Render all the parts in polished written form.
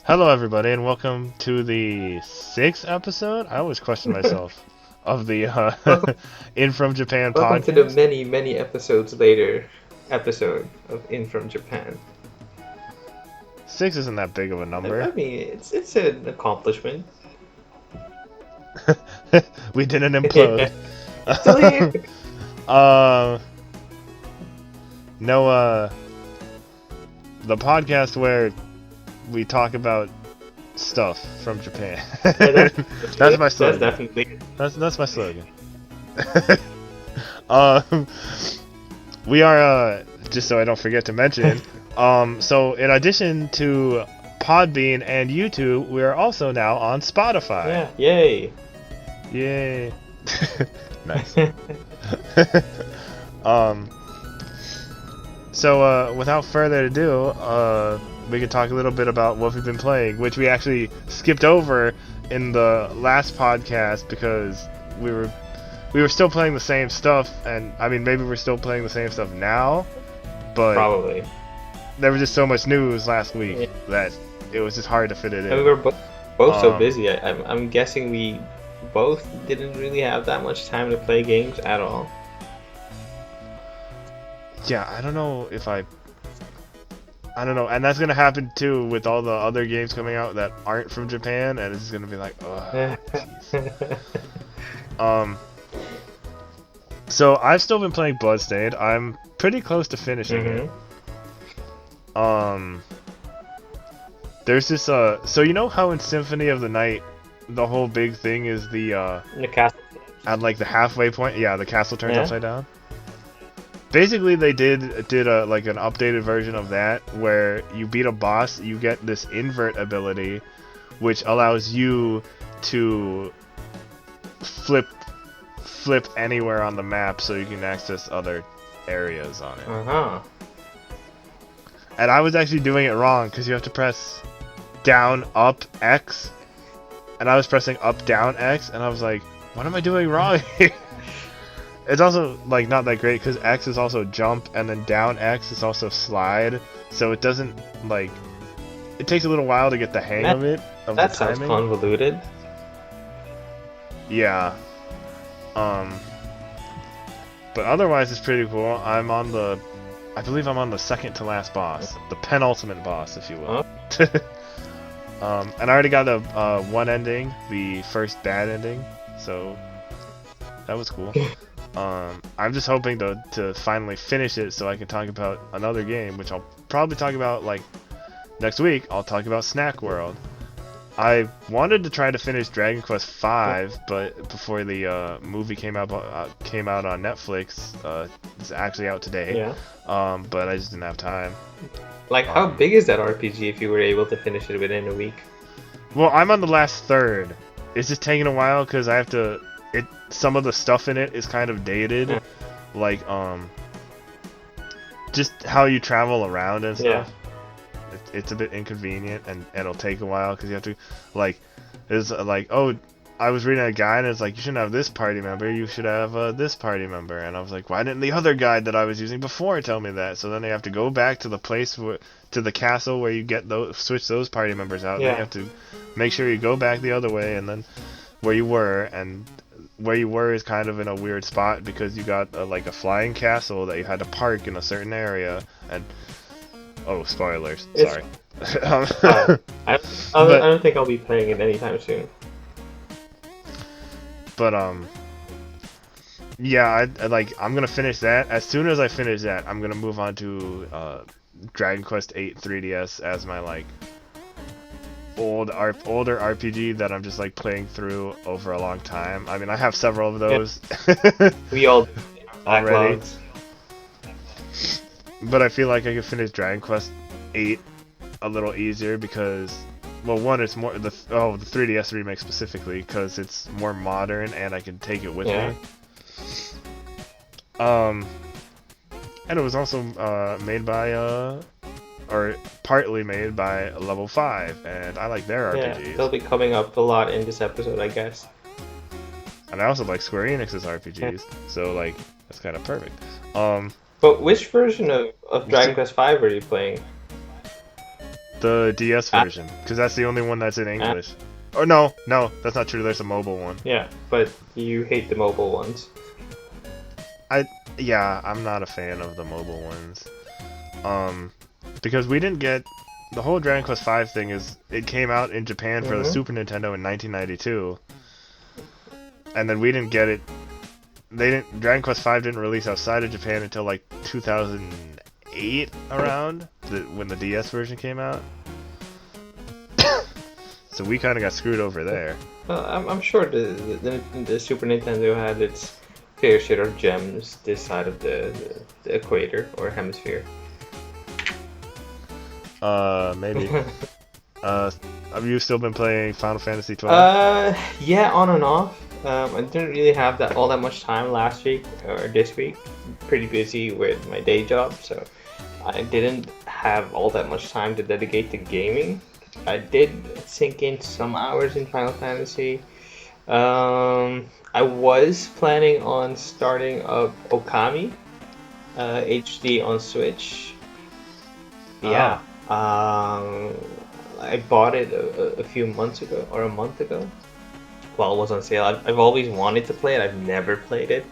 Hello, everybody, and welcome to the sixth episode. I always question myself of the Welcome, In From Japan welcome to the podcast. many episodes later episode of In From Japan. Six isn't that big of a I number. mean, it's an accomplishment. We didn't implode. Yeah, it's still here. uh, no, the podcast where we talk about stuff from Japan. Yeah, that's That's good. my That's slogan. definitely. That's my slogan. um, we are just so I don't forget to mention. So in addition to Podbean and YouTube, we are also now on Spotify. Yeah, yay. Yay! Nice. um. So without further ado, we can talk a little bit about what we've been playing, which we actually skipped over in the last podcast because we were still playing the same stuff, and I mean maybe we're still playing the same stuff now, but Probably. there was just so much news last week Yeah. that it was just hard to fit it And we in. were both so Um, busy. I'm guessing we both didn't really have that much time to play games at all. yeah, I don't know, and that's gonna happen too with all the other games coming out that aren't from Japan, and it's just gonna be like, oh, jeez. Um, so I've still been playing Bloodstained. I'm pretty close to finishing it. Um, there's this so you know how in Symphony of the Night, the whole big thing is the The castle. at like the halfway point, yeah, the castle turns Yeah. upside down. Basically, they did a like an updated version of that where you beat a boss, you get this invert ability, which allows you to flip anywhere on the map so you can access other areas on it. Uh-huh. And I was actually doing it wrong because you have to press down, up, X, and I was pressing up, down, X, and I was like, what am I doing wrong here? It's also like not that great because X is also jump, and then down X is also slide, so it doesn't like. It takes a little while to get the hang of it, of the That sounds timing. convoluted. Yeah. Um. But otherwise, it's pretty cool. I believe I'm on the second to last boss, the penultimate boss, if you will. And I already got the one ending, the first bad ending, so that was cool. I'm just hoping to finally finish it so I can talk about another game, which I'll probably talk about like next week. I'll talk about Snack World. I wanted to try to finish Dragon Quest V, but before the movie came out on Netflix, it's actually out today. Yeah. But I just didn't have time. Like, how big is that RPG if you were able to finish it within a week? Well, I'm on the last third. It's just taking a while because I have to. Some of the stuff in it is kind of dated, Yeah. like just how you travel around and stuff. It's a bit inconvenient, and it'll take a while because you have to, like, it's like, oh, I was reading a guide and it's like, you shouldn't have this party member, you should have this party member, and I was like, why didn't the other guide that I was using before tell me that? So then you have to go back to the place to the castle where you get those, switch those party members out. Yeah. Then you have to make sure you go back the other way, and then where you were, and where you were is kind of in a weird spot because you got like a flying castle that you had to park in a certain area, and oh, spoilers, sorry. I don't think I'll be playing it anytime soon. But yeah, I'm gonna finish that. As soon as I finish that, I'm gonna move on to Dragon Quest VIII 3DS as my like older RPG that I'm just like playing through over a long time. I mean, I have several of those. We all Already. backlogs. But I feel like I could finish Dragon Quest VIII a little easier because, well, one, it's more the 3DS remake specifically because it's more modern and I can take it with me. And it was also made by or partly made by Level 5, and I like their Yeah, RPGs. they'll be coming up a lot in this episode, I guess. And I also like Square Enix's RPGs, so like that's kind of perfect. But which version of Dragon Quest V are you playing? The DS Ah, version, because that's the only one that's in ah, English. Or no, that's not true. There's a mobile one. yeah, but you hate the mobile ones. I Yeah, I'm not a fan of the mobile ones. Um, because we didn't get the whole Dragon Quest V thing is it came out in Japan for the Mm-hmm. Super Nintendo in 1992, and then we didn't get it. They didn't. Dragon Quest V didn't release outside of Japan until like 2008 around when the DS version came out. So we kind of got screwed over there. I'm sure the Super Nintendo had its fair share of gems this side of the equator or hemisphere. Maybe. Uh, have you still been playing Final Fantasy 12? Yeah, on and off. I didn't really have that all that much time last week or this week. Pretty busy with my day job, so I didn't have all that much time to dedicate to gaming. I did sink in some hours in Final Fantasy. I was planning on starting up Okami HD on Switch. Yeah. Oh, I bought it a few months ago or a month ago while it was on sale. I've always wanted to play it. I've never played it,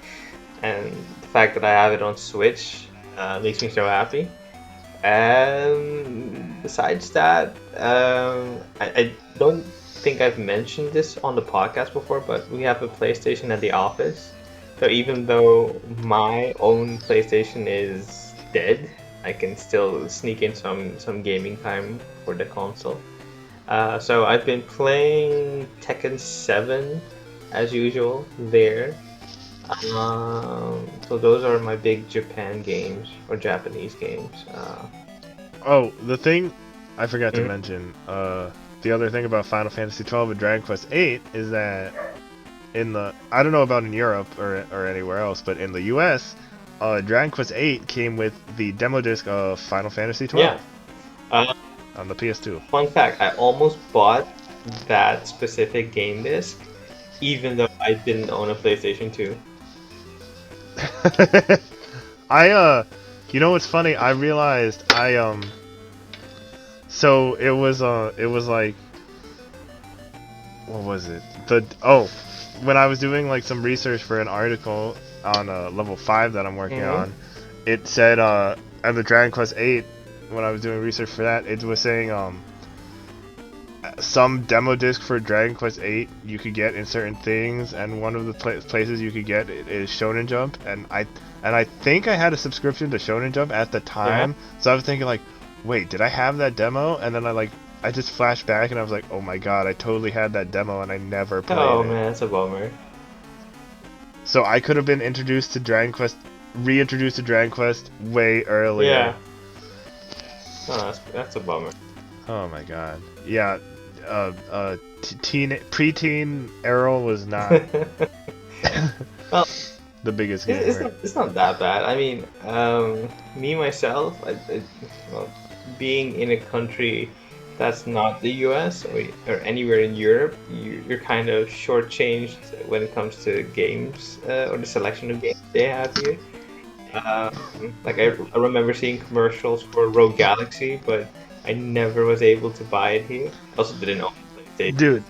and the fact that I have it on Switch makes me so happy. Besides that, I don't think I've mentioned this on the podcast before, but we have a PlayStation at the office. So even though my own PlayStation is dead, I can still sneak in some gaming time for the console. So I've been playing Tekken 7 as usual there. So those are my big Japan games or Japanese games. oh, the thing I forgot to Mm. mention. The other thing about Final Fantasy 12 and Dragon Quest 8 is that I don't know about in Europe or anywhere else, but in the U.S. Dragon Quest 8 came with the demo disc of Final Fantasy Yeah. 12 Uh, on the PS2. Fun fact: I almost bought that specific game disc, even though I didn't own a PlayStation 2. I you know what's funny? I realized so it was like what was it? When I was doing like some research for an article on level 5 that I'm working Mm-hmm. on, it said on the Dragon Quest 8 when I was doing research for that, it was saying some demo disc for Dragon Quest 8 you could get in certain things, and one of the places you could get it is Shonen Jump, and I think I had a subscription to Shonen Jump at the Yeah. time, so I was thinking like, wait, did I have that demo? And then I just flashed back and I was like, oh my god, I totally had that demo and I never played Oh it. man, that's a bummer. So I could have been reintroduced to Dragon Quest way earlier. Yeah. Oh, that's a bummer. Oh my god. Yeah, preteen Erroll was not Well, the biggest it's gamer. not that bad. I mean, me myself, well, being in a country that's not the U.S. or anywhere in Europe, you're kind of shortchanged when it comes to games or the selection of games they have here. Like I remember seeing commercials for Rogue Galaxy, but I never was able to buy it here. Also, didn't own a PlayStation. Dude,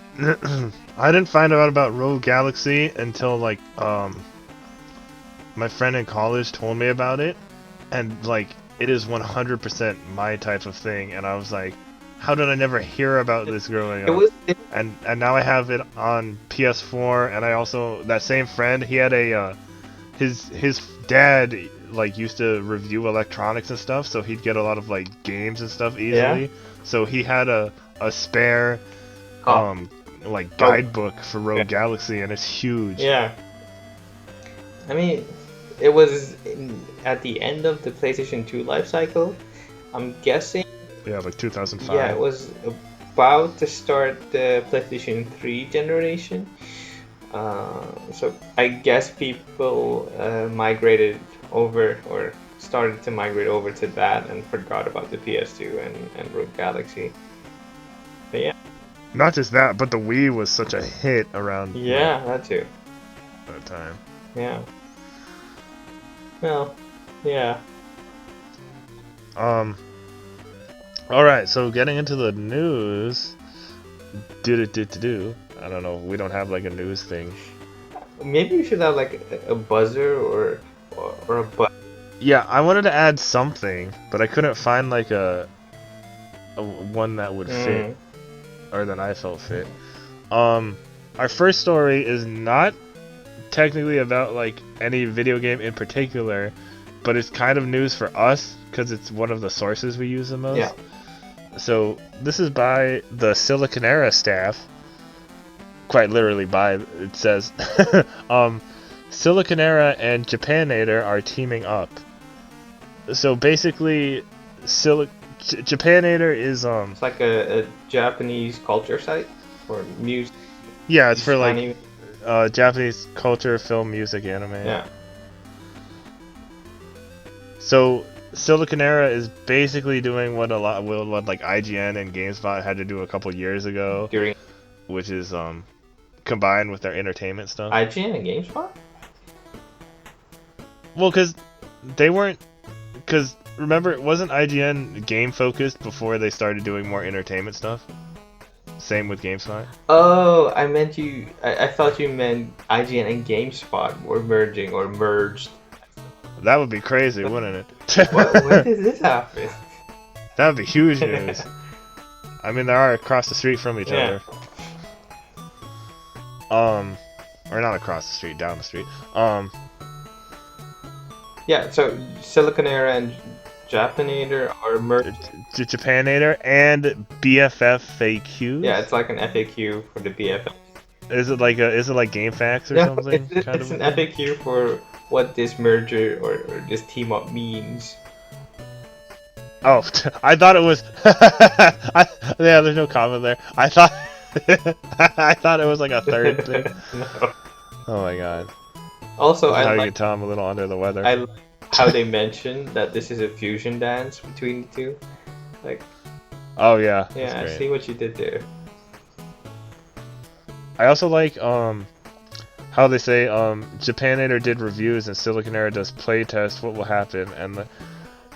I didn't find out about Rogue Galaxy until like my friend in college told me about it, and like it is 100% my type of thing, and I was like, how did I never hear about this growing It up? was. And now I have it on PS4, and I also that same friend, he had a his dad like used to review electronics and stuff, so he'd get a lot of like games and stuff Yeah. easily. So he had a spare Oh, like oh, guidebook for Rogue Galaxy, and it's huge. yeah. I mean, it was at the end of the PlayStation 2 life cycle. I'm guessing, Yeah, like yeah, it 2005. was about to start the PlayStation 3 generation. So I guess people migrated over or started to migrate over to that and forgot about the PS2 and Rogue Galaxy. But yeah, Not just that, but the Wii was such a hit around like yeah, that too. that time. Yeah. Well, yeah. Um, All right, so getting into the news. Do. I don't know. We don't have like a news thing. Maybe we should have like a buzzer or a button. Yeah, I wanted to add something, but I couldn't find like a one that would fit Mm. or that I felt fit. Um, our first story is not technically about like any video game in particular, but it's kind of news for us because it's one of the sources we use the Yeah. most. So this is by the Siliconera staff. Quite literally by it says, Siliconera and Japanator are teaming up. So basically, Japanator is It's like a Japanese culture site for music, yeah, it's for like anime. Japanese culture, film, music, anime. Yeah. So Siliconera is basically doing what what like IGN and GameSpot had to do a couple years ago, During which is combined with their entertainment stuff. IGN and GameSpot? Well, because they weren't, because remember it wasn't IGN game focused before they started doing more entertainment stuff. Same with GameSpot. Oh, I meant you. I thought you meant IGN and GameSpot were merging or merged. That would be crazy, wouldn't it? When did this happen? That would be huge news. I mean, they are across the street from each Yeah. other. Or not across the street, down the street. Yeah, so Siliconera and Japanator are merged. Japanator and BFFAQ. Yeah, it's like an FAQ for the BFF. Is it like GameFAQs or Yeah, something? it's an FAQ for what this merger or this team up means. Oh, I thought it was. Yeah, there's no comment there. I thought. I thought it was like a third thing. No. Oh my god. Also, That's how I you like can tell I'm a little under the weather. I like how they mention that this is a fusion dance between the two. Like, Oh yeah. yeah, That's I great. see what you did there. I also like how they say Japanator did reviews and Siliconera does playtest. What will happen? And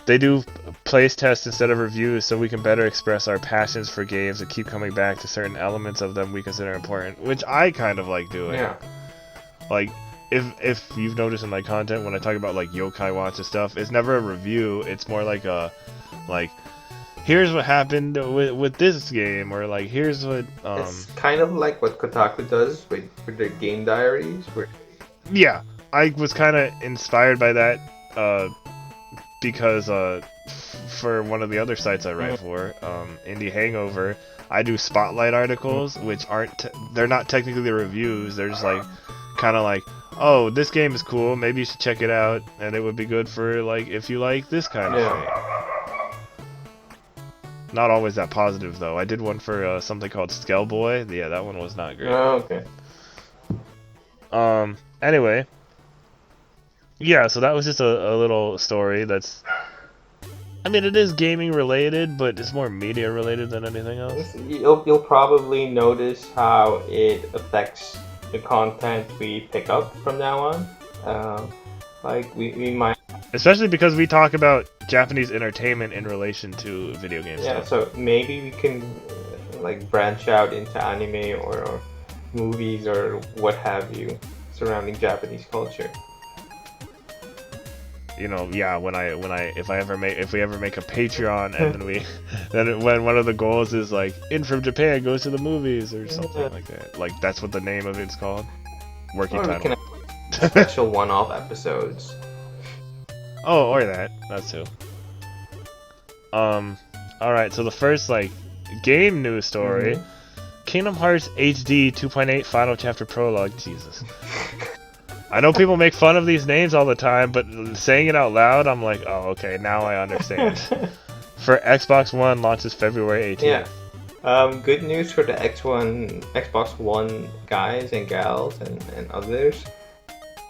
they do place tests instead of reviews, so we can better express our passions for games and keep coming back to certain elements of them we consider important, which I kind of like doing. Yeah. Like, if you've noticed in my content when I talk about like Yokai Watch and stuff, it's never a review. It's more like here's what happened with this game, or like here's what It's kind of like what Kotaku does with their game diaries. Where yeah, I was kind of inspired by that because for one of the other sites I write for, Indie Hangover, I do spotlight articles, which they're not technically reviews. They're just like kind of like, oh, this game is cool, maybe you should check it out, and it would be good for like if you like this kind of thing. Not always that positive though. I did one for something called Skellboy. Yeah, that one was not great. Oh, okay. Anyway, yeah, so that was just a little story that's, I mean, it is gaming related, but it's more media related than anything else. You'll probably notice how it affects the content we pick up from now on. Like we might. Especially because we talk about Japanese entertainment in relation to video games. Yeah, so maybe we can like branch out into anime or movies or what have you surrounding Japanese culture. You know, yeah. If we ever make a Patreon, and then when one of the goals is like in from Japan goes to the movies or something like that. Like that's what the name of it's called. Working Or we title. can have special one-off episodes. Oh, or that. That's too. Alright, so the first, like, game news story. Kingdom Hearts HD 2.8 Final Chapter Prologue. Jesus. I know people make fun of these names all the time, but saying it out loud, I'm like, oh, okay, now I understand. For Xbox One, launches February 18th. Yeah. Good news for the Xbox One guys and gals and others.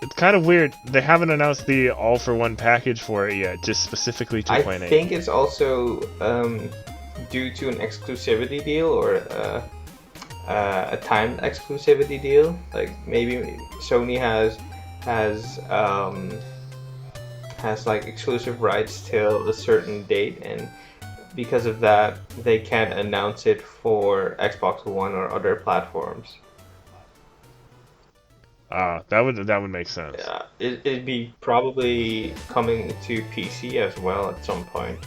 It's kind of weird. They haven't announced the all-for-one package for it yet, just specifically 2.8. I think it's also due to an exclusivity deal or a timed exclusivity deal. Like maybe Sony has like exclusive rights till a certain date, and because of that, they can't announce it for Xbox One or other platforms. That would make sense. Yeah, it'd be probably coming to PC as well at some point,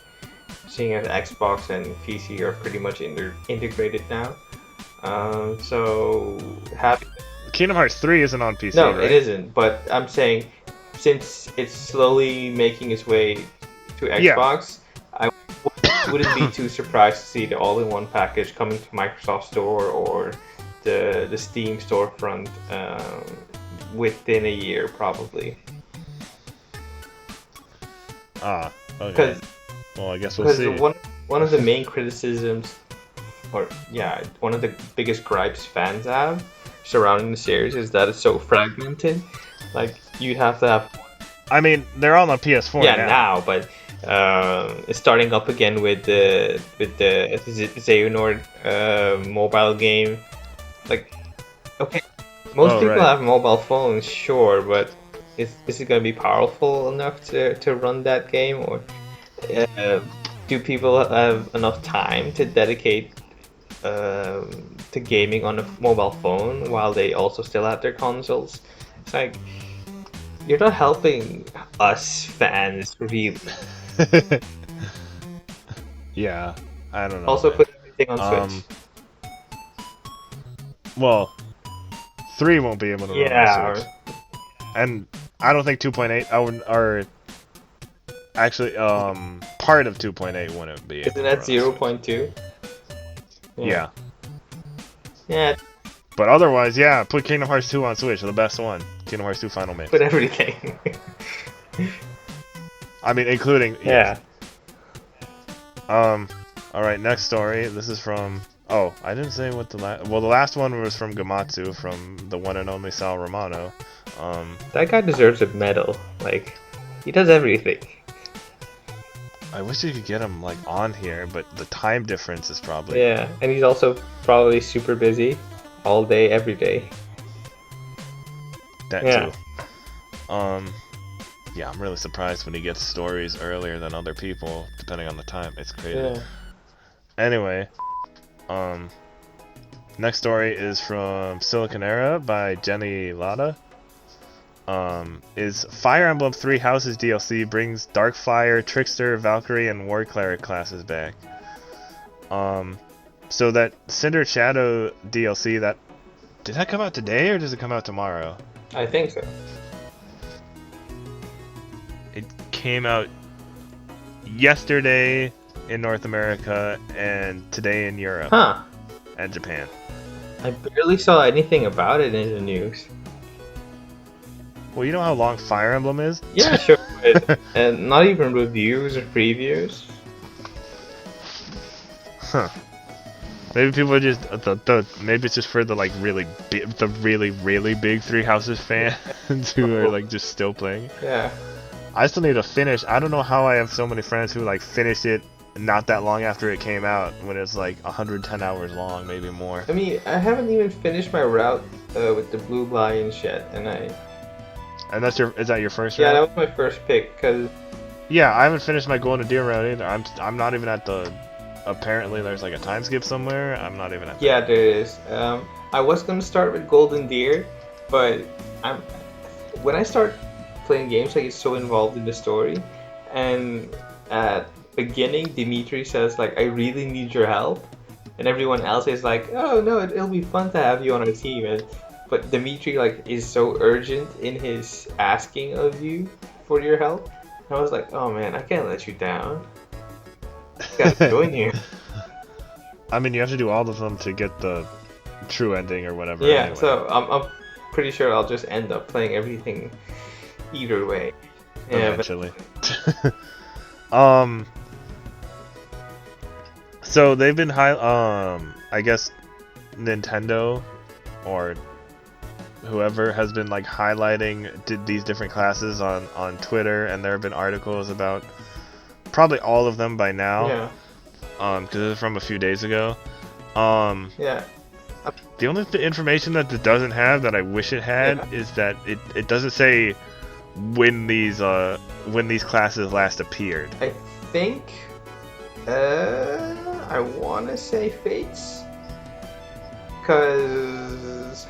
seeing as Xbox and PC are pretty much integrated now. So having Kingdom Hearts 3 isn't on PC, no, right? it isn't. But I'm saying, since it's slowly making its way to Xbox, I wouldn't be too surprised to see the all-in-one package coming to Microsoft Store or the Steam storefront within a year, probably. Ah, okay. Because Well, I guess we'll see. one of the main criticisms, or yeah, one of the biggest gripes fans have surrounding the series is that it's so fragmented. Like, you'd have to have I mean, they're all on PS4 now, but it's starting up again with the Xehanort mobile game. Like, okay, most people have mobile phones, sure, but is it going to be powerful enough to run that game, or do people have enough time to dedicate to gaming on a mobile phone while they also still have their consoles? It's like, you're not helping us fans really. Yeah, I don't know. Also, man. put everything on Switch. Well, 3 won't be able to run on Switch. And I don't think 2.8 or actually part of 2.8 wouldn't be. Isn't that 0.2? Yeah. Yeah. But otherwise, yeah, put Kingdom Hearts 2 on Switch, the best one. Kingdom Hearts 2 Final Mix. Put everything. I mean, including... Yeah. Alright, next story. This is from... Oh, I didn't say what the last... Well, the last one was from Gamatsu, from the one and only Sal Romano. That guy deserves a medal. Like, he does everything. I wish you could get him, like, on here, but the time difference is probably... Yeah, and he's also probably super busy. All day, every day. That too. Yeah, I'm really surprised when he gets stories earlier than other people, depending on the time. It's crazy. Yeah. Anyway, next story is from Silicon Era by Jenny Lada. Is Fire Emblem 3 Houses DLC brings Darkfire, Trickster, Valkyrie, and War Cleric classes back. So that Cinder Shadow DLC, did that come out today or does it come out tomorrow? I think so. It came out yesterday in North America and today in Europe. Huh. And Japan. I barely saw anything about it in the news. Well, you know how long Fire Emblem is? Yeah, sure. But, and not even reviews or previews. Huh. Maybe people are just maybe it's just for the like really big Three Houses fans who are like just still playing. Yeah. I still need to finish. I don't know how I have so many friends who like finished it not that long after it came out, when it's like 110 hours long, maybe more. I mean, I haven't even finished my route with the Blue Lions yet, and And is that your first route? route? Yeah, that was my first pick, cause. Yeah, I haven't finished my Golden Deer route either. I'm not even at the. Apparently, there's like a time skip somewhere. I'm not even at. Yeah, there is. I was gonna start with Golden Deer, but when I start playing games, I get so involved in the story, and at beginning, Dimitri says like, "I really need your help," and everyone else is like, "Oh no, it'll be fun to have you on our team." But Dimitri like is so urgent in his asking of you for your help. And I was like, "Oh man, I can't let you down. You gotta join here." I mean, you have to do all of them to get the true ending or whatever. Yeah, anyway. so I'm pretty sure I'll just end up playing everything either way. Yeah, eventually. So they've been I guess Nintendo or whoever has been like highlighting these different classes on Twitter, and there have been articles about probably all of them by now. Yeah. Because it's from a few days ago. Yeah. The only information that it doesn't have that I wish it had is that it doesn't say when these classes last appeared. I think I want to say Fates, cause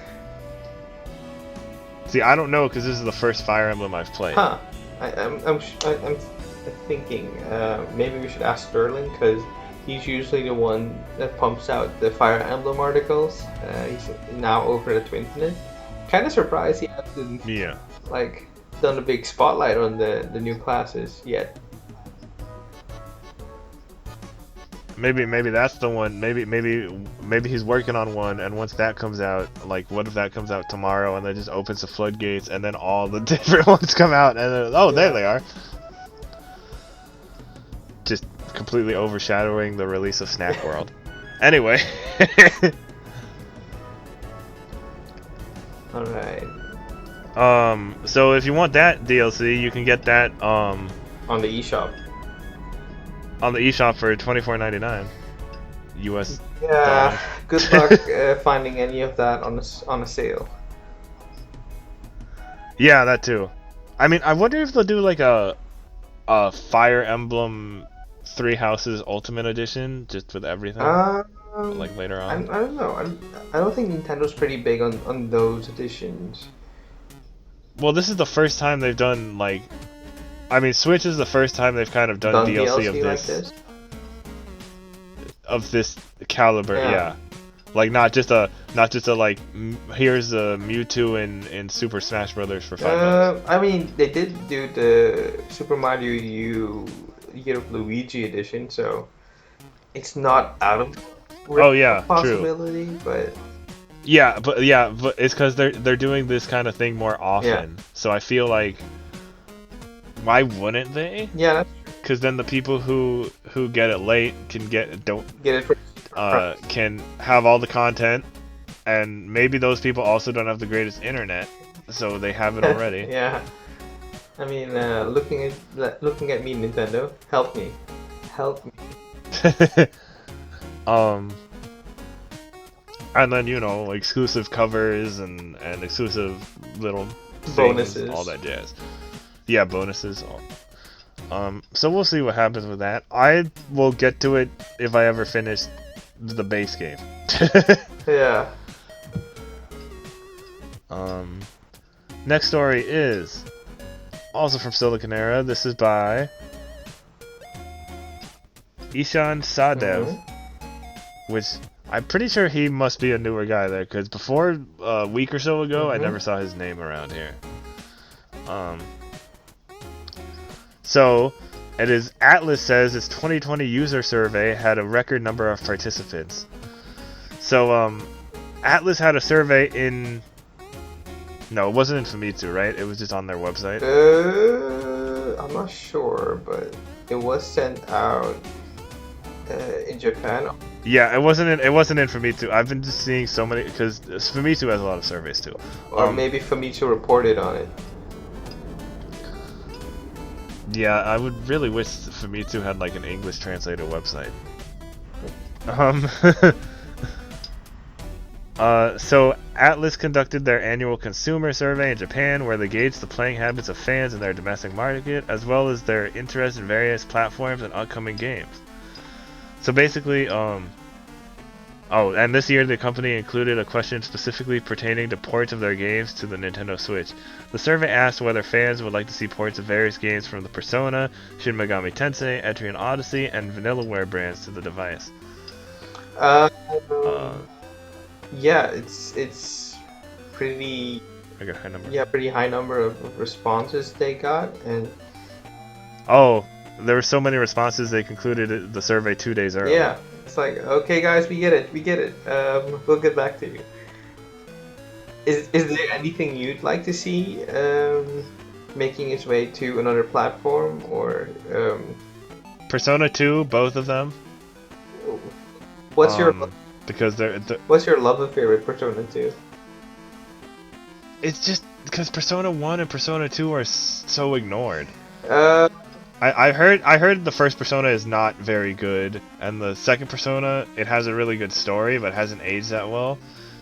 See, I don't know because this is the first Fire Emblem I've played. I'm thinking maybe we should ask Sterling because he's usually the one that pumps out the Fire Emblem articles. He's now over at Twinfinite. Kind of surprised he hasn't Yeah. like done a big spotlight on the new classes yet. Maybe that's the one. Maybe he's working on one, and once that comes out, like, what if that comes out tomorrow, and then just opens the floodgates, and then all the different ones come out, and then, oh, there they are. Just completely overshadowing the release of Snack World. Anyway. All right. So if you want that DLC, you can get that On the eShop. on the eShop for $24.99 US. Yeah. Good luck finding any of that on a sale. Yeah, that too. I mean, I wonder if they'll do like a Fire Emblem Three Houses Ultimate Edition, just with everything, like later I on. don't know. I don't think Nintendo's pretty big on those editions. Well, this is the first time they've done like, I mean, Switch is the first time they've kind of done DLC of like this of this caliber. Yeah. Yeah. Like not just a like here's a Mewtwo in Super Smash Brothers for $5. I mean, they did do the Super Mario U Year of Luigi edition, so it's not out of Oh yeah, possibility, true. but yeah, but it's because they're doing this kind of thing more often. Yeah. So I feel like why wouldn't they? Yeah, that's Because then the people who get it late can get it for can have all the content, and maybe those people also don't have the greatest internet, so they have it already. Yeah. I mean, looking at me, Nintendo, help me. And then exclusive covers and exclusive little things, Bonuses. all that jazz. Yeah, bonuses. So we'll see what happens with that. I will get to it if I ever finish the base game. Yeah. Next story is also from Silicon Era. This is by Ishan Sadev, which I'm pretty sure he must be a newer guy there, because before a week or so ago, I never saw his name around here. So, it is Atlas says its 2020 user survey had a record number of participants. So, Atlas had a survey in... No, it wasn't in Famitsu, right? It was just on their website. I'm not sure, but it was sent out in Japan. Yeah, it wasn't in Famitsu. I've been just seeing so many, because Famitsu has a lot of surveys too. Or maybe Famitsu reported on it. Yeah, I would really wish Famitsu had like an English translated website. So Atlas conducted their annual consumer survey in Japan, where they gauged the playing habits of fans in their domestic market, as well as their interest in various platforms and upcoming games. So basically, oh, and this year the company included a question specifically pertaining to ports of their games to the Nintendo Switch. The survey asked whether fans would like to see ports of various games from the Persona, Shin Megami Tensei, Etrian Odyssey, and Vanillaware brands to the device. Yeah, it's pretty. I got a high number. Yeah, pretty high number of responses they got, and oh, there were so many responses they concluded the survey 2 days early. Yeah, it's like, okay, guys, we get it. We'll get back to you. Is there anything you'd like to see making its way to another platform, or Persona 2, both of them. What's your because what's your love affair with Persona 2? It's just because Persona 1 and Persona 2 are so ignored. I I heard the first Persona is not very good, and the second Persona, it has a really good story, but hasn't aged that well.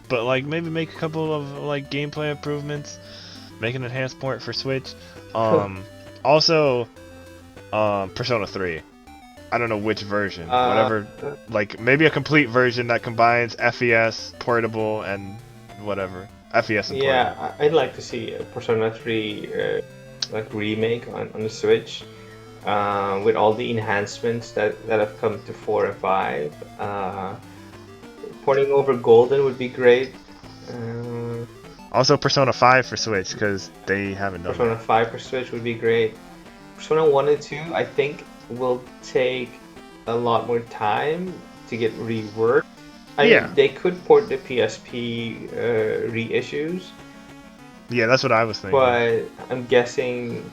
But like maybe make a couple of like gameplay improvements, make an enhanced port for Switch. Also, Persona 3. I don't know which version. Uh, Whatever, like maybe a complete version that combines FES, portable, and whatever. FES and portable. yeah, I'd like to see a Persona 3 like remake on the Switch, with all the enhancements that have come to 4 and 5. Porting over Golden would be great. Uh, Also, Persona 5 for Switch because they haven't done Persona that. 5 for Switch would be great. Persona 1 and 2, I think, will take a lot more time to get reworked. I Yeah, mean, they could port the PSP reissues, yeah, that's what I was thinking. but I'm guessing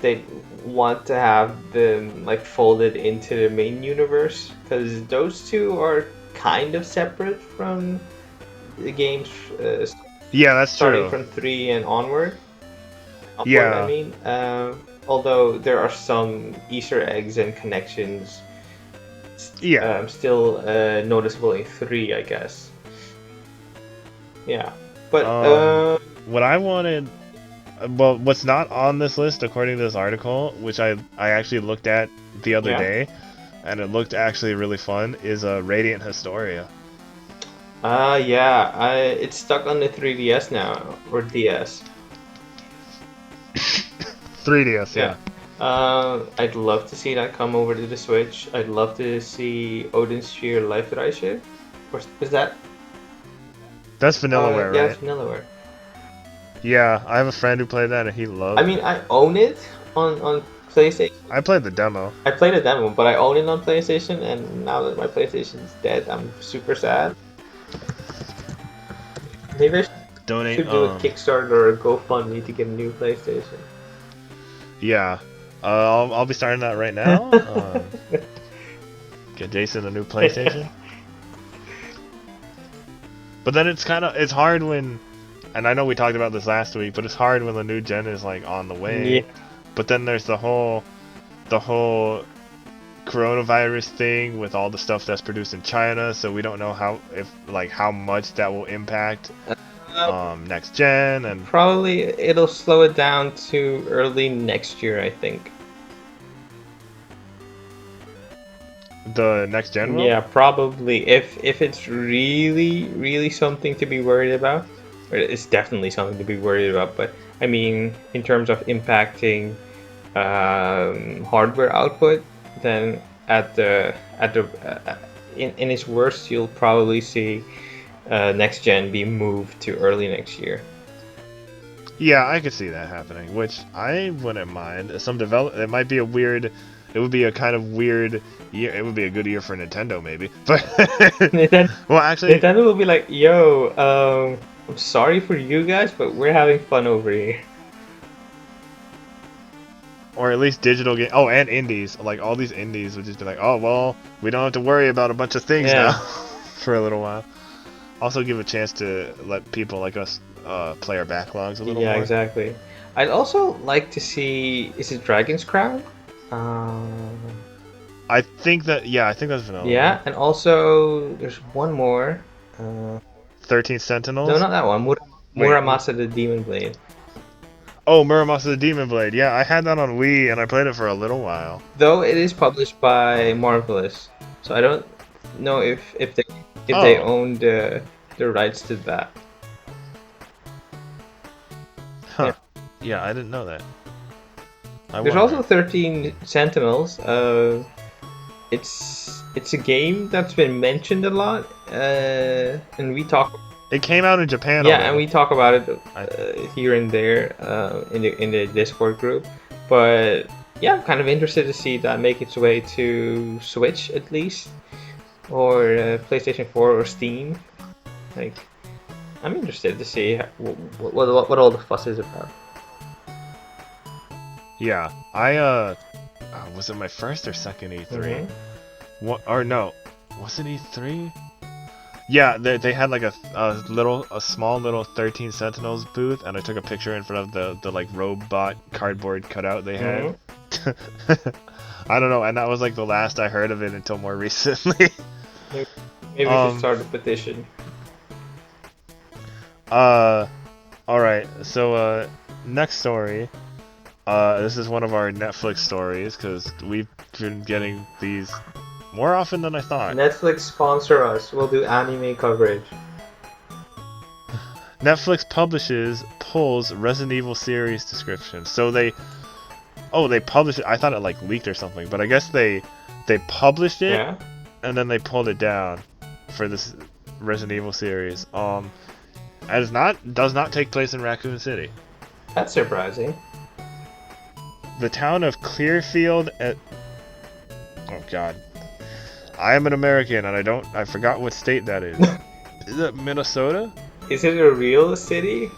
they want to have them like folded into the main universe because those two are kind of separate from the games, Yeah, that's starting true. from 3 and onward. Upward, I Yeah, mean. Although there are some Easter eggs and connections yeah. still noticeable in 3, I guess. Yeah, but What I wanted, well, what's not on this list according to this article, which I actually looked at the other yeah. day, and it looked actually really fun, is Radiant Historia. Yeah, it's stuck on the 3DS now, or DS. 3DS, Yeah. yeah. I'd love to see that come over to the Switch. I'd love to see Odin's Sphere Life Rise Ship. Or is that? That's Vanillaware, Yeah, it's right? Vanillaware. Yeah, I have a friend who played that and he I loved mean, it. I own it on PlayStation. I played the demo. I played a demo, but I own it on PlayStation, and now that my PlayStation is dead, I'm super sad. Maybe I Donate, should do a Kickstarter or a GoFundMe to get a new PlayStation. yeah. I'll be starting that right now. Get Jason a new PlayStation. But then it's hard when, and I know we talked about this last week, but it's hard when the new gen is like on the way. Yeah. But then there's the whole coronavirus thing with all the stuff that's produced in China, so we don't know how much that will impact next gen and Probably it'll slow it down to early next year, I think. the next gen will. Yeah, probably. If it's really something to be worried about, or it's definitely something to be worried about. But I mean, in terms of impacting hardware output, then in its worst, you'll probably see next gen be moved to early next year. Yeah, I could see that happening, which I wouldn't mind. It might be a weird. It would be a kind of weird year. It would be a good year for Nintendo, maybe. But well, actually, Nintendo will be like, "Yo, I'm sorry for you guys, but we're having fun over here." or at least digital game. Oh, and indies. Like all these indies would just be like, oh well, we don't have to worry about a bunch of things Yeah. now for a little while. Also, give a chance to let people like us play our backlogs a little Yeah, more. exactly. I'd also like to see. Is it Dragon's Crown? Um, I think that's vanilla. yeah, and also there's one more. 13 Sentinels. No, not that one. Wait. Muramasa the Demon Blade. Oh, Muramasa the Demon Blade. Yeah, I had that on Wii and I played it for a little while. Though it is published by Marvelous, so I don't know if they Oh. own the rights to that. Huh. Yeah, I didn't know that. There's also 13 Sentinels. It's a game that's been mentioned a lot, and we talk. It came out in Japan. Yeah, already. and we talk about it here and there in the Discord group. But yeah, I'm kind of interested to see that make its way to Switch at least, or PlayStation 4 or Steam. Like, I'm interested to see what all the fuss is about. Yeah, was it my first or second E3? Mm-hmm. What? Or no, was it E3? Yeah, they had like a small little 13 Sentinels booth, and I took a picture in front of the like robot cardboard cutout they had. Mm-hmm. I don't know, and that was like the last I heard of it until more recently. Maybe we should start a petition. All right. So next story This is one of our Netflix stories because we've been getting these more often than I thought. Netflix sponsor us. We'll do anime coverage. Netflix pulls Resident Evil series description. So they published it. I thought it like leaked or something, but I guess they published it Yeah. and then they pulled it down for this Resident Evil series. It does not take place in Raccoon City. That's surprising. The town of Clearfield oh god. I am an American and I forgot what state that is. Is it Minnesota? Is it a real city?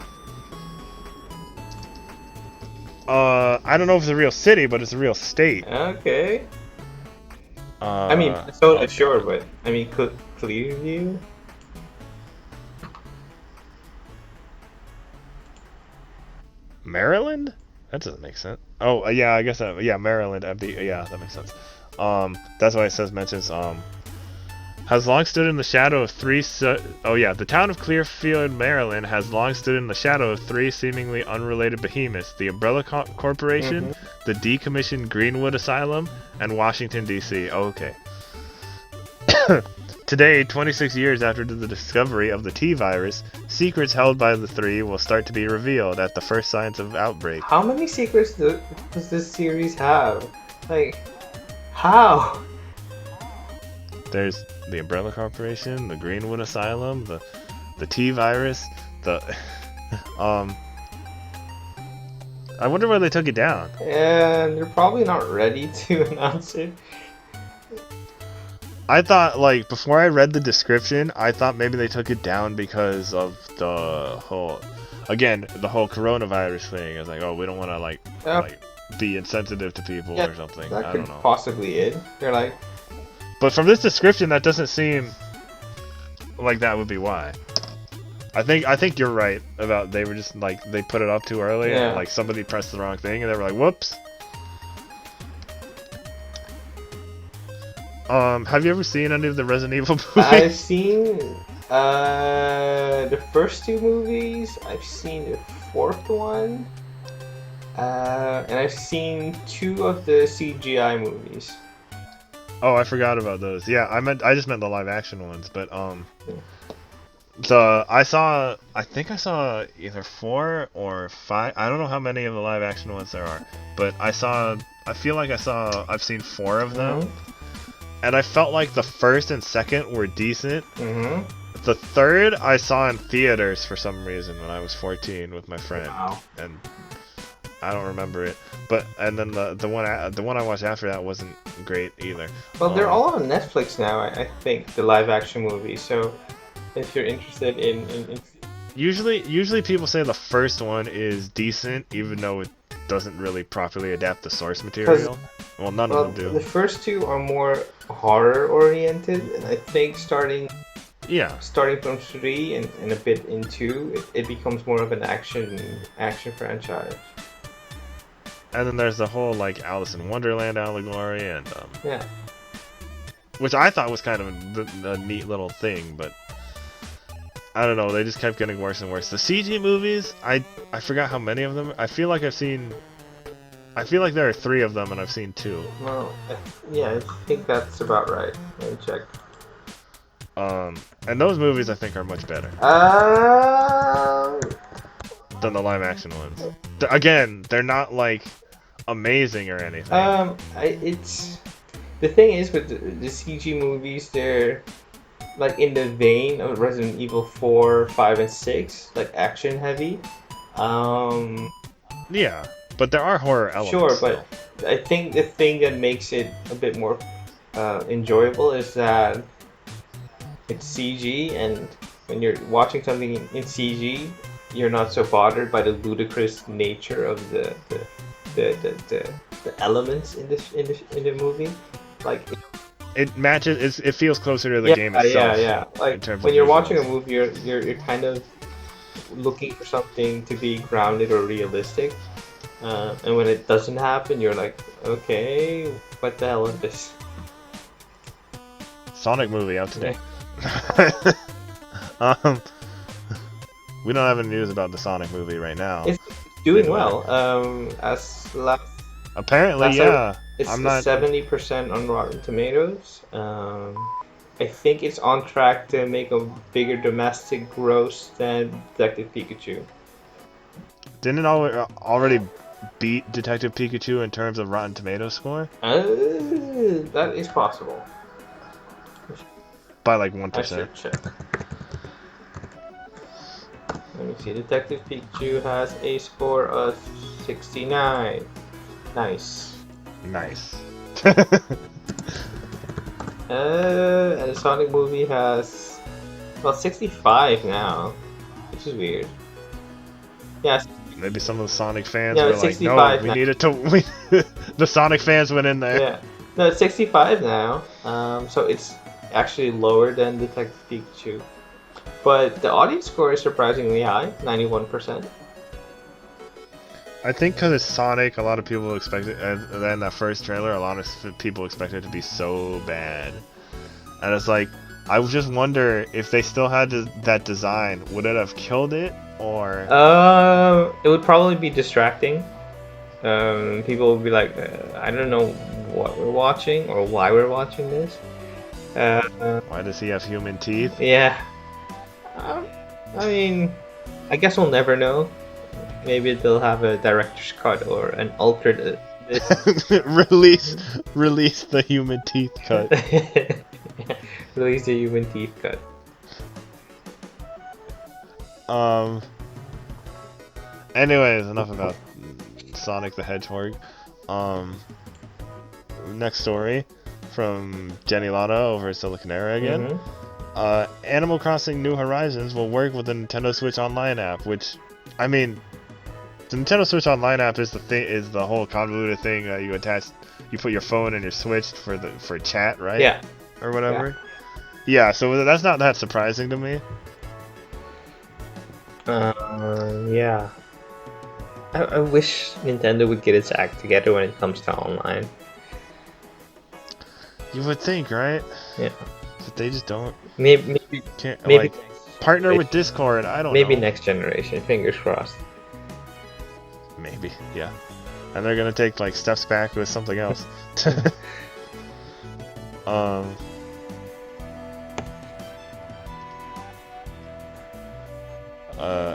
I don't know if it's a real city, but it's a real state. Okay. I mean, Minnesota, okay. sure, but I mean, Clearview? Maryland? That doesn't make sense. Oh, yeah, I guess Maryland. Yeah, that makes sense. That's why it mentions has long stood in the shadow of the town of Clearfield, Maryland has long stood in the shadow of three seemingly unrelated behemoths: the Umbrella Corporation, the decommissioned Greenwood Asylum, and Washington D.C. Oh, okay. Today, 26 years after the discovery of the T-virus, secrets held by the three will start to be revealed at the first signs of outbreak. How many secrets does this series have? Like, how? There's the Umbrella Corporation, the Greenwood Asylum, the T-virus, the I wonder why they took it down. And they're probably not ready to announce it. I thought, like, before I read the description, I thought maybe they took it down because of the whole coronavirus thing. I was like, oh, we don't want to like be insensitive to people or something. That I could don't know. possibly it. They're like, but from this description, that doesn't seem like that would be why. I think you're right about they were just like they put it up too early and like somebody pressed the wrong thing and they were like, whoops. Have you ever seen any of the Resident Evil movies? I've seen the first two movies. I've seen the fourth one, and I've seen two of the CGI movies. Oh, I forgot about those. Yeah, I just meant the live action ones, but I think I saw either 4 or 5. I don't know how many of the live action ones there are, but I've seen 4 of them. And I felt like the first and second were decent. The third I saw in theaters for some reason when I was 14 with my friend. Wow. And I don't remember it. And then the one I watched after that wasn't great either. Well, they're all on Netflix now, I think, the live action movies. So if you're interested in Usually people say the first one is decent, even though it doesn't really properly adapt the source material. Well, none of them do. The first two are more horror oriented, and I think starting from 3 and a bit in 2, it becomes more of an action franchise. And then there's the whole like Alice in Wonderland allegory, and which I thought was kind of a neat little thing, but I don't know, they just kept getting worse and worse. The CG movies, I forgot how many of them. I feel like there are 3 of them, and I've seen 2. Well, yeah, I think that's about right. Let me check. And those movies I think are much better than the live action ones. Again, they're not like amazing or anything. It's the thing is with the CG movies, they're like in the vein of Resident Evil 4, 5, and 6, like action heavy. Yeah, but there are horror elements. Sure, but I think the thing that makes it a bit more enjoyable is that it's CG, and when you're watching something in CG, you're not so bothered by the ludicrous nature of the elements in the movie. Like it matches. It feels closer to the game itself. Yeah. Like when you're watching a movie, you're kind of looking for something to be grounded or realistic, and when it doesn't happen, you're like, okay, what the hell is this? Sonic movie out today. We don't have any news about the Sonic movie right now. It's doing Did well. As last Apparently, last yeah. it's I'm not. 70% on Rotten Tomatoes. I think it's on track to make a bigger domestic gross than Detective Pikachu. Didn't it already beat Detective Pikachu in terms of Rotten Tomatoes score That is possible. by like I 1%? should check. Let me see. Detective Pikachu has a score of 69. Nice. Nice. And the Sonic movie has, well, 65 now, which is weird. Yeah, Maybe some of the Sonic fans no, were it's like, "No, 65 we now. needed to." The Sonic fans went in there. Yeah, no, it's 65 now. So it's actually lower than Detective Pikachu, but the audience score is surprisingly high, 91%. I think because it's Sonic, a lot of people expected, and then that first trailer, a lot of people expected it to be so bad. And it's like, I just wonder if they still had that design, would it have killed it, or? It would probably be distracting. People would be like, I don't know what we're watching or why we're watching this. Why does he have human teeth? Yeah. Um, I mean, I guess we'll never know. Maybe they'll have a director's cut or an altered. Release the human teeth cut. Release the human teeth cut. Anyways, enough about Sonic the Hedgehog. Next story from Jenny Latta over at Silicon Era again. Animal Crossing New Horizons will work with the Nintendo Switch Online app, which, I mean, the Nintendo Switch Online app is the whole convoluted thing that you attach. You put your phone and your Switch for chat, right? Yeah. Or whatever. Yeah. So that's not that surprising to me. Yeah. I wish Nintendo would get its act together when it comes to online. You would think, right? Yeah. But they just don't. Maybe Like, partner with Discord. I don't know. Maybe next generation. Fingers crossed. Maybe, yeah. And they're gonna take like steps back with something else.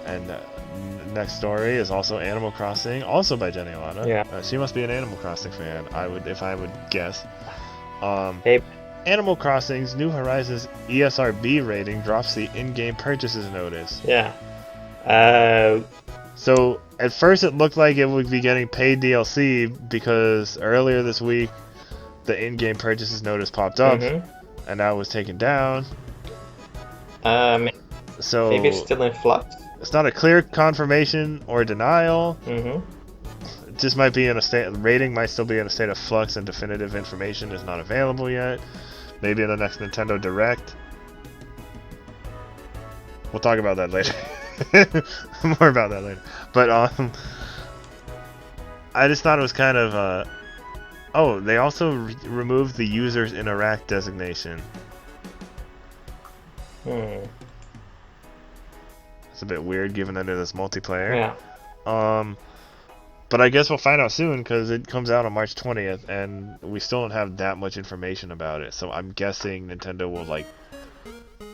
And next story is also Animal Crossing, also by Jenny Latta. Yeah. She must be an Animal Crossing fan. If I would guess. Hey. Animal Crossing's New Horizons ESRB rating drops the in-game purchases notice. Yeah. So at first it looked like it would be getting paid DLC because earlier this week the in-game purchases notice popped up and now it was taken down. So maybe it's still in flux. It's not a clear confirmation or denial. It just might be in a state. Rating might still be in a state of flux, and definitive information is not available yet. Maybe in the next Nintendo Direct. We'll talk about that later. More about that later. But I just thought it was kind of oh, they also removed the users interact designation. It's a bit weird given that it is multiplayer. Yeah. But I guess we'll find out soon because it comes out on March 20th and we still don't have that much information about it. So I'm guessing Nintendo will like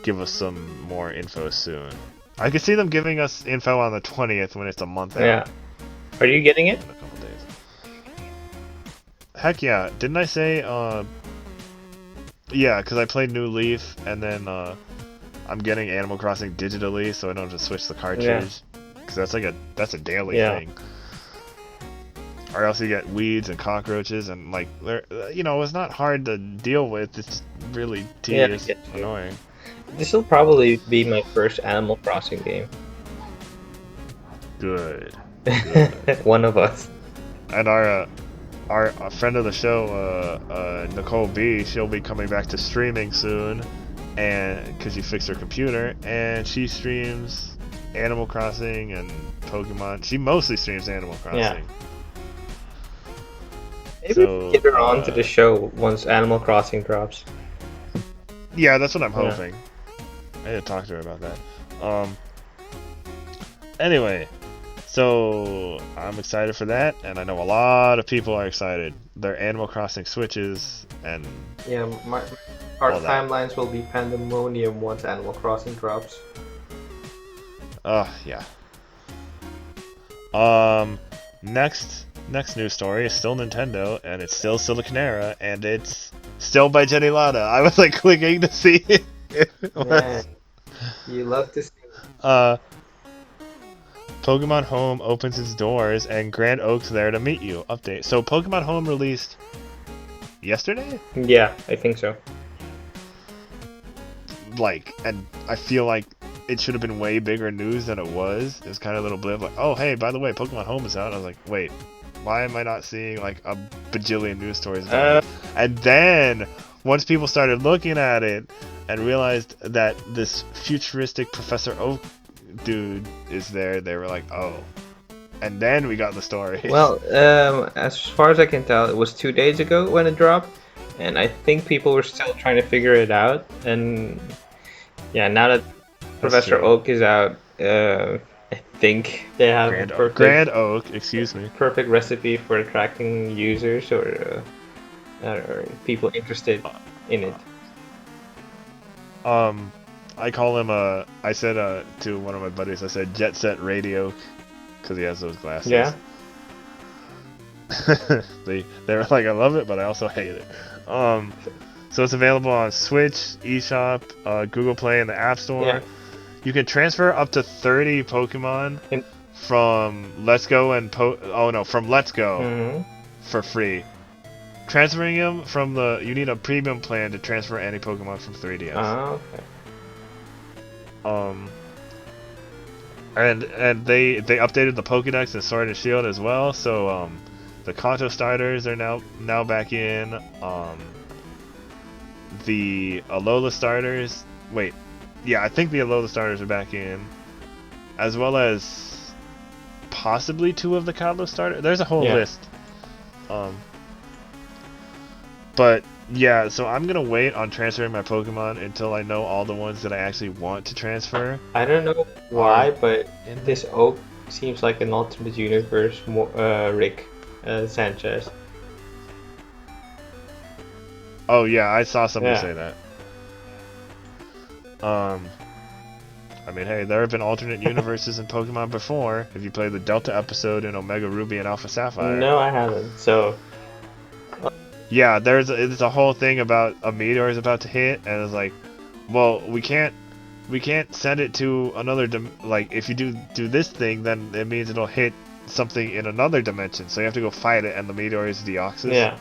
give us some more info soon. I could see them giving us info on the 20th when it's a month out. Yeah. Are you getting it? In a couple days. Heck yeah. Didn't I say yeah, because I played New Leaf and then I'm getting Animal Crossing digitally so I don't just switch the cartridge. Because that's a daily thing. Or else you get weeds and cockroaches and like it's not hard to deal with. It's really tedious, annoying. This will probably be my first Animal Crossing game. Good. One of us. And our friend of the show, Nicole B, she'll be coming back to streaming soon, and because she fixed her computer, and she streams Animal Crossing and Pokemon. She mostly streams Animal Crossing. Yeah. Maybe we get her on to the show once Animal Crossing drops. Yeah, that's what I'm hoping. I need to talk to her about that. Anyway, So I'm excited for that, and I know a lot of people are excited. Their Animal Crossing Switches and Yeah, our all that. timelines will be pandemonium once Animal Crossing drops. Yeah. Um, next news story is still Nintendo, and it's still Siliconera, and it's still by Jenny Lada. I was like clicking to see if it Man, was. you love to see. Uh, Pokemon Home opens its doors, and Grand Oak's there to meet you. Update. So Pokemon Home released yesterday, Yeah, I think so. and I feel like it should have been way bigger news than it was. It was kind of a little blip, like, oh hey, by the way, Pokemon Home is out. I was like, wait, why am I not seeing like a bajillion news stories about it? And then once people started looking at it and realized that this futuristic Professor Oak dude is there, they were like, oh. And then we got the story. Well, as far as I can tell, it was 2 days ago when it dropped, and I think people were still trying to figure it out. And yeah, now that That's Professor true. Oak is out, I think they have a Grand Oak, excuse me. perfect recipe for attracting users or people interested in it. I call him I said to one of my buddies, I said Jet Set Radio, because he has those glasses. Yeah. they were like, I love it, but I also hate it. So it's available on Switch, eShop, Google Play, and the App Store. Yeah. You can transfer up to 30 Pokemon And- from Let's Go from Let's Go Mhm. for free. Transferring them from you need a premium plan to transfer any Pokemon from 3DS. Okay. And they updated the Pokédex and Sword and Shield as well. So the Kanto starters are now back in. The Alola starters. Wait, yeah, I think the Alola starters are back in, as well as possibly 2 of the Kalos starters. There's a whole list. But yeah, so I'm gonna wait on transferring my Pokemon until I know all the ones that I actually want to transfer. I don't know why, but this Oak seems like an alternate universe Rick Sanchez. Oh yeah, I saw somebody Yeah. say that. I mean, hey, there have been alternate universes in Pokemon before. If you play the Delta episode in Omega Ruby and Alpha Sapphire. No, I haven't. So yeah, it's a whole thing about a meteor is about to hit, and it's like, well, we can't send it to another like if you do this thing, then it means it'll hit something in another dimension. So you have to go fight it, and the meteor is Deoxys. yeah.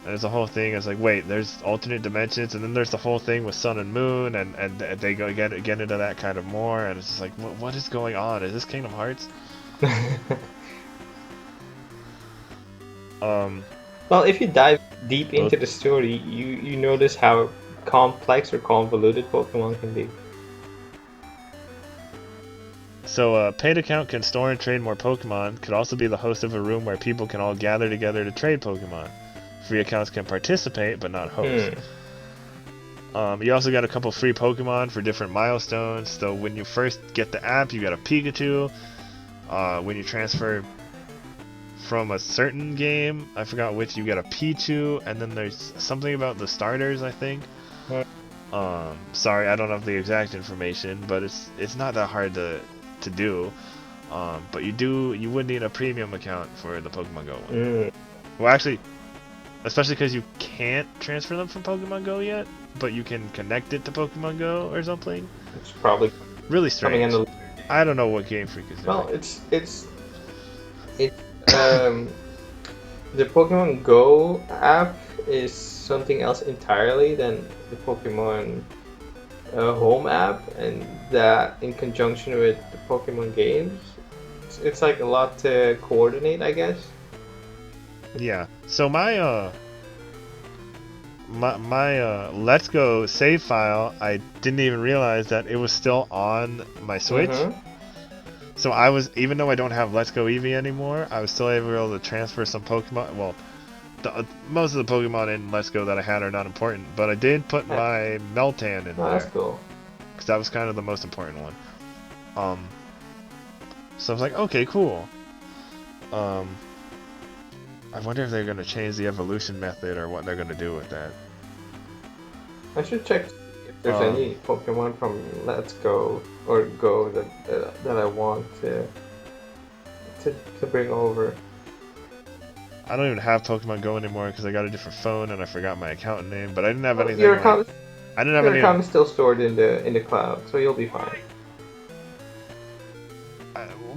And there's a whole thing. It's like, wait, there's alternate dimensions, and then there's the whole thing with Sun and Moon, and they go get into that kind of more, and it's just like, what is going on? Is this Kingdom Hearts? Well, if you dive deep into the story, you notice how complex or convoluted Pokemon can be. So a paid account can store and trade more Pokemon, could also be the host of a room where people can all gather together to trade Pokemon. Free accounts can participate, but not host. You also got a couple free Pokemon for different milestones. So when you first get the app, you got a Pikachu. When you transfer from a certain game, I forgot which, you get a Pichu, and then there's something about the starters, I think. Sorry, I don't have the exact information, but it's not that hard to do. But you would need a premium account for the Pokemon Go one. Well, actually, especially because you can't transfer them from Pokemon Go yet, but you can connect it to Pokemon Go or something. It's probably really strange. coming in I don't know what Game Freak is doing. Well, it's the Pokemon Go app is something else entirely than the Pokemon Home app, and that in conjunction with the Pokemon games, it's like a lot to coordinate, I guess. Yeah. So my Let's Go save file, I didn't even realize that it was still on my Switch. So I was, even though I don't have Let's Go Eevee anymore, I was still able to transfer some Pokemon. Well, most of the Pokemon in Let's Go that I had are not important, but I did put my Meltan in there. That's cool. Because that was kind of the most important one. So I was like, okay, cool. I wonder if they're gonna change the evolution method or what they're gonna do with that. I should check if there's Um, any Pokemon from Let's Go or Go that I want to bring over. I don't even have Pokemon Go anymore because I got a different phone and I forgot my account name. But I didn't have Well, anything like I didn't have your any. account is still stored in the cloud, so you'll be fine.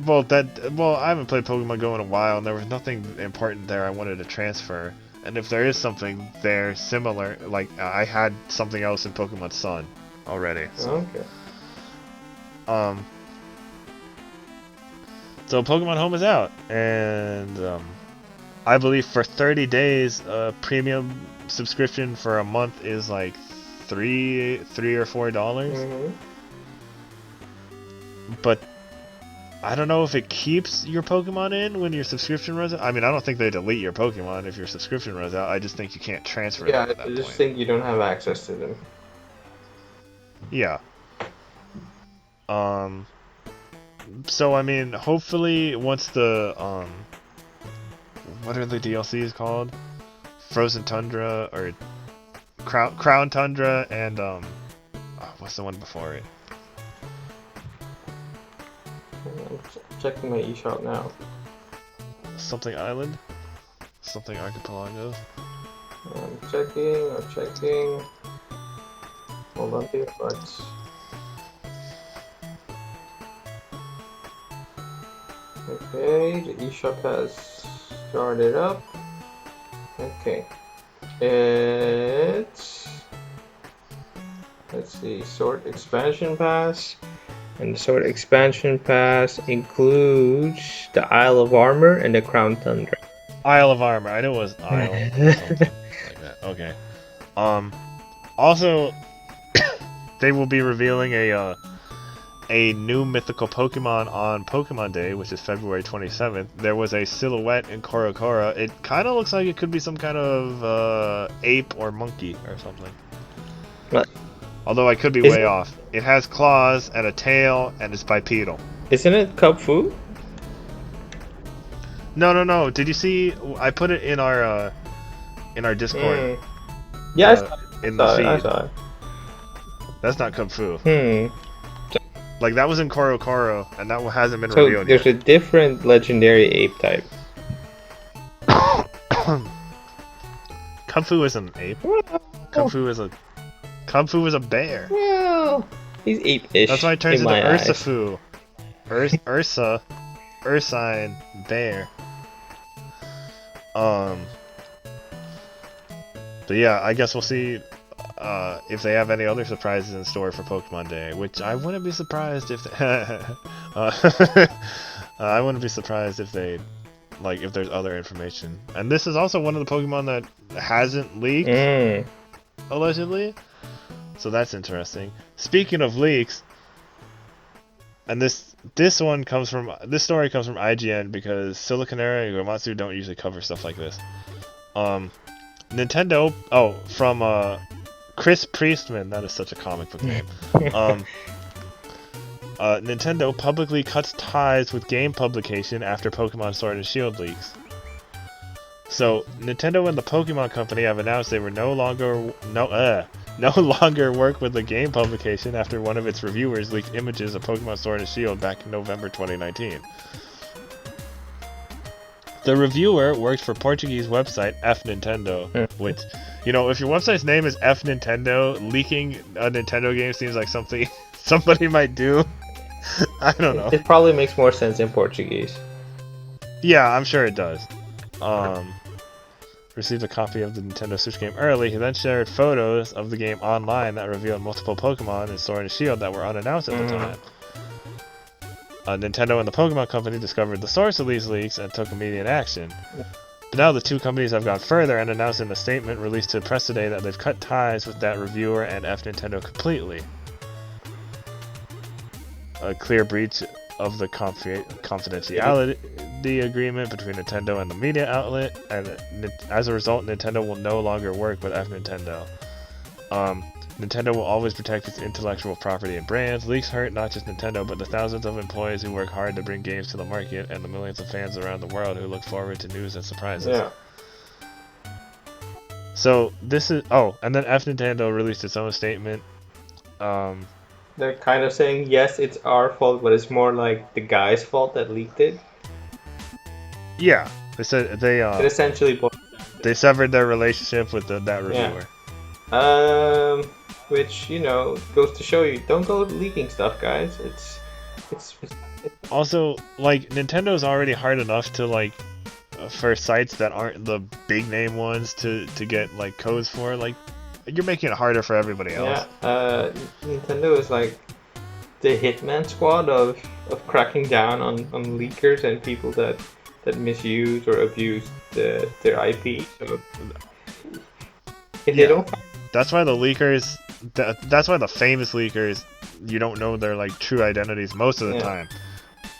Well, I haven't played Pokemon Go in a while, and there was nothing important there I wanted to transfer. And if there is something there similar, like I had something else in Pokemon Sun already. So. Okay. So Pokemon Home is out, and I believe for 30 days, premium subscription for a month is like $3 or $4. Mm-hmm. But I don't know if it keeps your Pokemon in when your subscription runs out. I mean, I don't think they delete your Pokemon if your subscription runs out. I just think you can't transfer them Yeah, at that I just point. think you don't have access to them. Yeah. So I mean, hopefully once the what are the DLCs called? Frozen Tundra or Crown Tundra and what's the one before it? I'm checking my eShop now. Something Island? Something Archipelago? I'm checking. Hold on, dear, but okay, the eShop has started up. Okay, it's let's see, Sword Expansion Pass, and the Sword Expansion Pass includes the Isle of Armor and the Crown Tundra. Isle of Armor. I knew it was Isle or something like that. Okay. Also, they will be revealing a new mythical Pokemon on Pokemon Day, which is February 27th. There was a silhouette in Korokora. It kind of looks like it could be some kind of ape or monkey or something. What? Although I could be way off. It has claws and a tail and it's bipedal. Isn't it Kubfu? No. Did you see? I put it in our Discord. Yeah, I saw it. In the feed. I saw it. That's not Kung Fu. Like that was in Korokoro, and that hasn't been So revealed there's yet. a different legendary ape type. Kung Fu isn't an ape. Kung Fu is a bear. Well, he's ape-ish. That's why it turns in into my eyes. Ursafu. Ursine bear. But yeah, I guess we'll see if they have any other surprises in store for Pokemon Day, which I wouldn't be surprised if they I wouldn't be surprised if they if there's other information. And this is also one of the Pokemon that hasn't leaked allegedly. So that's interesting. Speaking of leaks, and this story comes from IGN because Siliconera and Gomatsu don't usually cover stuff like this. Nintendo, from Chris Priestman, that is such a comic book name. Nintendo publicly cuts ties with game publication after Pokemon Sword and Shield leaks. So Nintendo and the Pokemon Company have announced they were no longer work with the game publication after one of its reviewers leaked images of Pokemon Sword and Shield back in November 2019. The reviewer worked for Portuguese website F Nintendo, which, if your website's name is F Nintendo, leaking a Nintendo game seems like something somebody might do. I don't know. It probably makes more sense in Portuguese. Yeah, I'm sure it does. Received a copy of the Nintendo Switch game early. He then shared photos of the game online that revealed multiple Pokemon in Sword and Shield that were unannounced at the time. Nintendo and the Pokemon Company discovered the source of these leaks and took immediate action. But now the two companies have gone further and announced in a statement released to press today that they've cut ties with that reviewer and F Nintendo completely. A clear breach of the confidentiality agreement between Nintendo and the media outlet, and as a result, Nintendo will no longer work with F Nintendo. Nintendo will always protect its intellectual property and brands. Leaks hurt not just Nintendo, but the thousands of employees who work hard to bring games to the market, and the millions of fans around the world who look forward to news and surprises. Yeah. So this is and then Nintendo released its own statement. They're kind of saying, yes, it's our fault, but it's more like the guy's fault that leaked it. Yeah, they said It essentially they severed their relationship with that reviewer. Yeah. Which, you know, goes to show you, don't go leaking stuff, guys. It's also, like, Nintendo's already hard enough to, like, for sites that aren't the big name ones to get, like, codes for. Like, you're making it harder for everybody else. Yeah, Nintendo is like the hitman squad of cracking down on leakers and people that misuse or abuse their IP. So if they don't, that's why the leakers. That's why the famous leakers, you don't know their like true identities most of the time.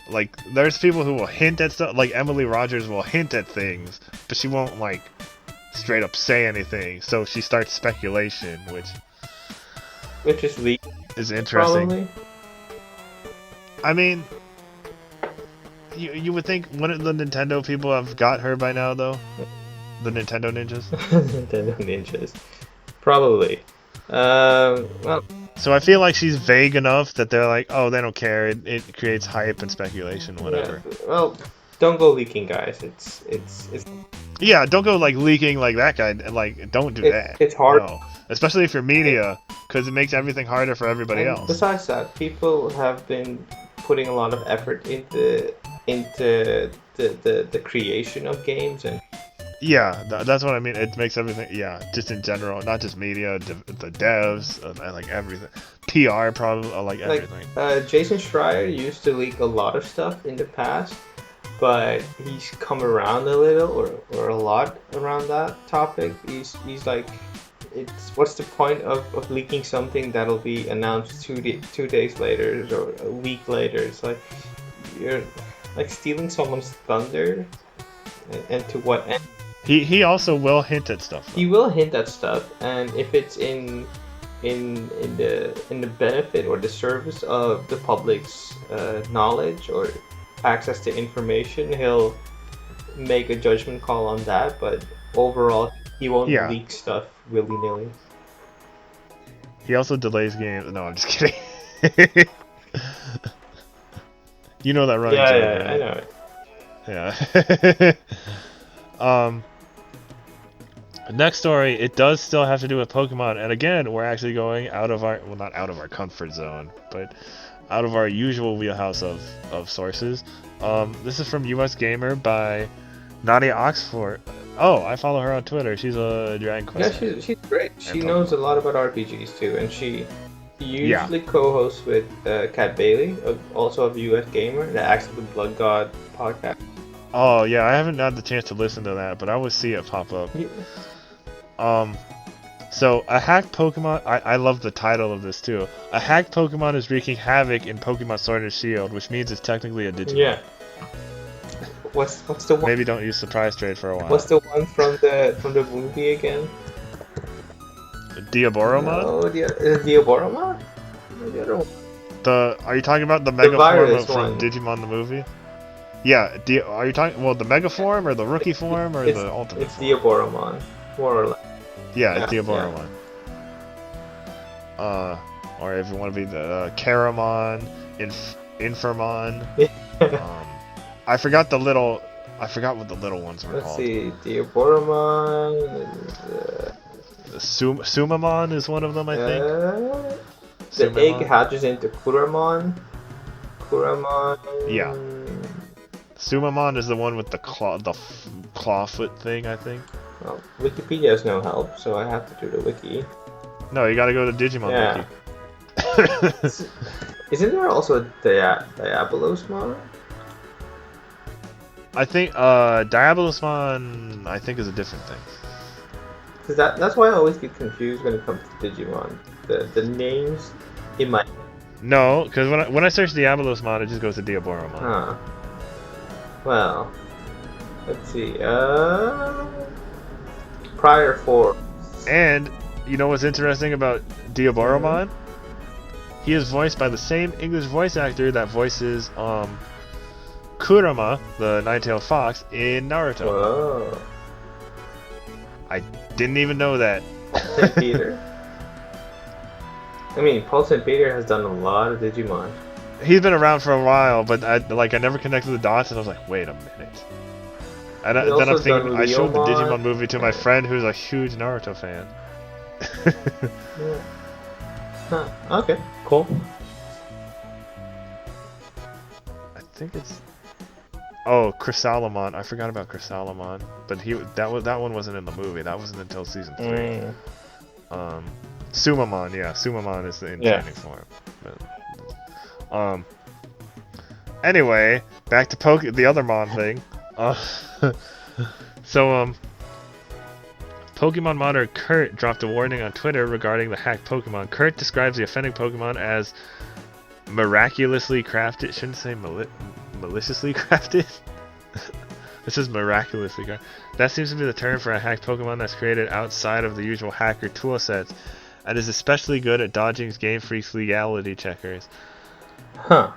Like, there's people who will hint at stuff. Like Emily Rogers will hint at things, but she won't like straight up say anything. So she starts speculation, which is leaked. Is interesting. Probably. I mean, you would think wouldn't the Nintendo people have got her by now though? The Nintendo ninjas. Nintendo ninjas, probably. Well. So I feel like she's vague enough that they're like, oh, they don't care. It creates hype and speculation, whatever. Yeah, well, don't go leaking, guys. It's. Yeah, don't go like leaking like that guy. Like, don't do that. It's hard, especially if you're media, because it makes everything harder for everybody else. Besides that, people have been putting a lot of effort into the creation of games and. Yeah, that's what I mean. It makes everything, just in general, not just media, the devs, like everything. PR, probably, like everything. Jason Schreier used to leak a lot of stuff in the past, but he's come around a little, or a lot around that topic. He's like, what's the point of leaking something that'll be announced 2 days later or a week later? It's like, you're like stealing someone's thunder, and to what end? He also will hint at stuff. Though. He will hint at stuff, and if it's in the benefit or the service of the public's knowledge or access to information, he'll make a judgment call on that. But overall, he won't leak stuff willy-nilly. He also delays games. No, I'm just kidding. You know that running joke, right? I know it. Yeah. Next story, it does still have to do with Pokemon, and again, we're actually going out of our, well, not out of our comfort zone, but out of our usual wheelhouse of sources. This is from US Gamer by Nadia Oxford. Oh, I follow her on Twitter. She's a Dragon Quest. Yeah, she's great. She knows a lot about RPGs too, and she usually co-hosts with Kat Bailey, also of US Gamer, the Axe of the Blood God podcast. Oh yeah, I haven't had the chance to listen to that, but I always see it pop up. Yeah. So a hacked Pokemon. I love the title of this too. A hacked Pokemon is wreaking havoc in Pokemon Sword and Shield, which means it's technically a Digimon. Yeah. What's the one? Maybe don't use surprise trade for a while. What's the one from the movie again? Diaboromon? No, Diaboromon? The other one. Are you talking about the Mega form from one. Digimon the movie? Yeah. Are you talking the Mega form or the Rookie form or the Ultimate? It's Diaboromon, more or less. Yeah, it's Diaboromon. Yeah. Or if you want to be the Caramon, Infernmon. I forgot what the little ones were called. Let's see, Diaboromon. Sumamon is one of them, I think. The egg hatches into Kuramon. Yeah. Sumamon is the one with the claw foot thing, I think. Well, Wikipedia has no help, so I have to do the wiki. No, you gotta go to Digimon Wiki. Isn't there also a Diabolosmon? I think Diabolosmon is a different thing. Cause that's why I always get confused when it comes to Digimon. The names in my No, because when I search Diabolosmon, it just goes to Diaboromon. Huh. Well, let's see. Prior forms. And You know what's interesting about Diaboromon? He is voiced by the same English voice actor that voices Kurama, the nine-tailed fox, in Naruto. Whoa. I didn't even know that. St. Peter. I mean, Paul St. Peter has done a lot of Digimon. He's been around for a while, but I never connected the dots, and I was like, wait a minute. And He's then I'm also thinking, done I showed the Leomon. Digimon movie to my friend who's a huge Naruto fan. Yeah. Huh. Okay, cool. I think it's... Oh, Chrysalamon. I forgot about Chrysalamon. But that one wasn't in the movie. That wasn't until season 3. Sumamon, yeah. Sumamon is the training form. But, anyway, back to the other Mon thing. So, Pokemon modder Kurt dropped a warning on Twitter regarding the hacked Pokemon. Kurt describes the offending Pokemon as miraculously crafted. Shouldn't say maliciously crafted. This is miraculously crafted. That seems to be the term for a hacked Pokemon that's created outside of the usual hacker toolsets, and is especially good at dodging Game Freak's legality checkers. Huh.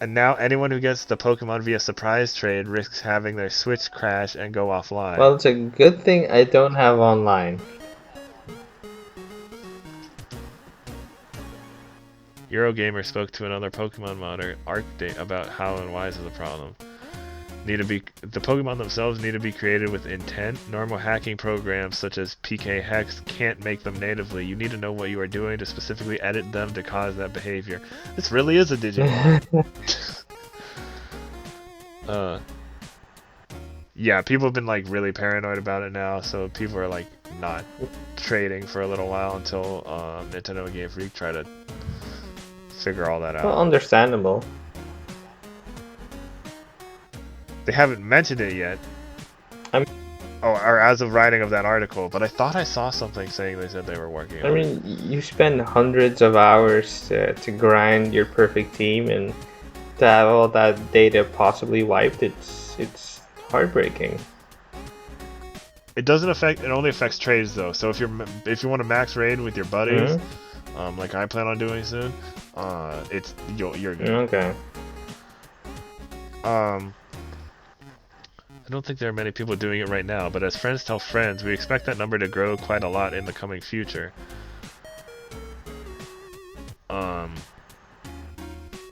And now anyone who gets the Pokemon via surprise trade risks having their Switch crash and go offline. Well, it's a good thing I don't have online. Eurogamer spoke to another Pokemon modder, Arcdate, about how and why this is a problem. The Pokemon themselves need to be created with intent. Normal hacking programs such as PK Hex can't make them natively. You need to know what you are doing to specifically edit them to cause that behavior. This really is a Digimon. Yeah, people have been like really paranoid about it now, so people are like not trading for a little while until Nintendo and Game Freak try to figure all that out. Well, understandable. They haven't mentioned it yet. Or as of writing of that article, but I thought I saw something saying they said they were working on it. I mean, you spend hundreds of hours to grind your perfect team, and to have all that data possibly wiped, it's heartbreaking. It only affects trades though. So if you want to max raid with your buddies, like I plan on doing soon, you're good. Okay. I don't think there are many people doing it right now, but as friends tell friends, we expect that number to grow quite a lot in the coming future.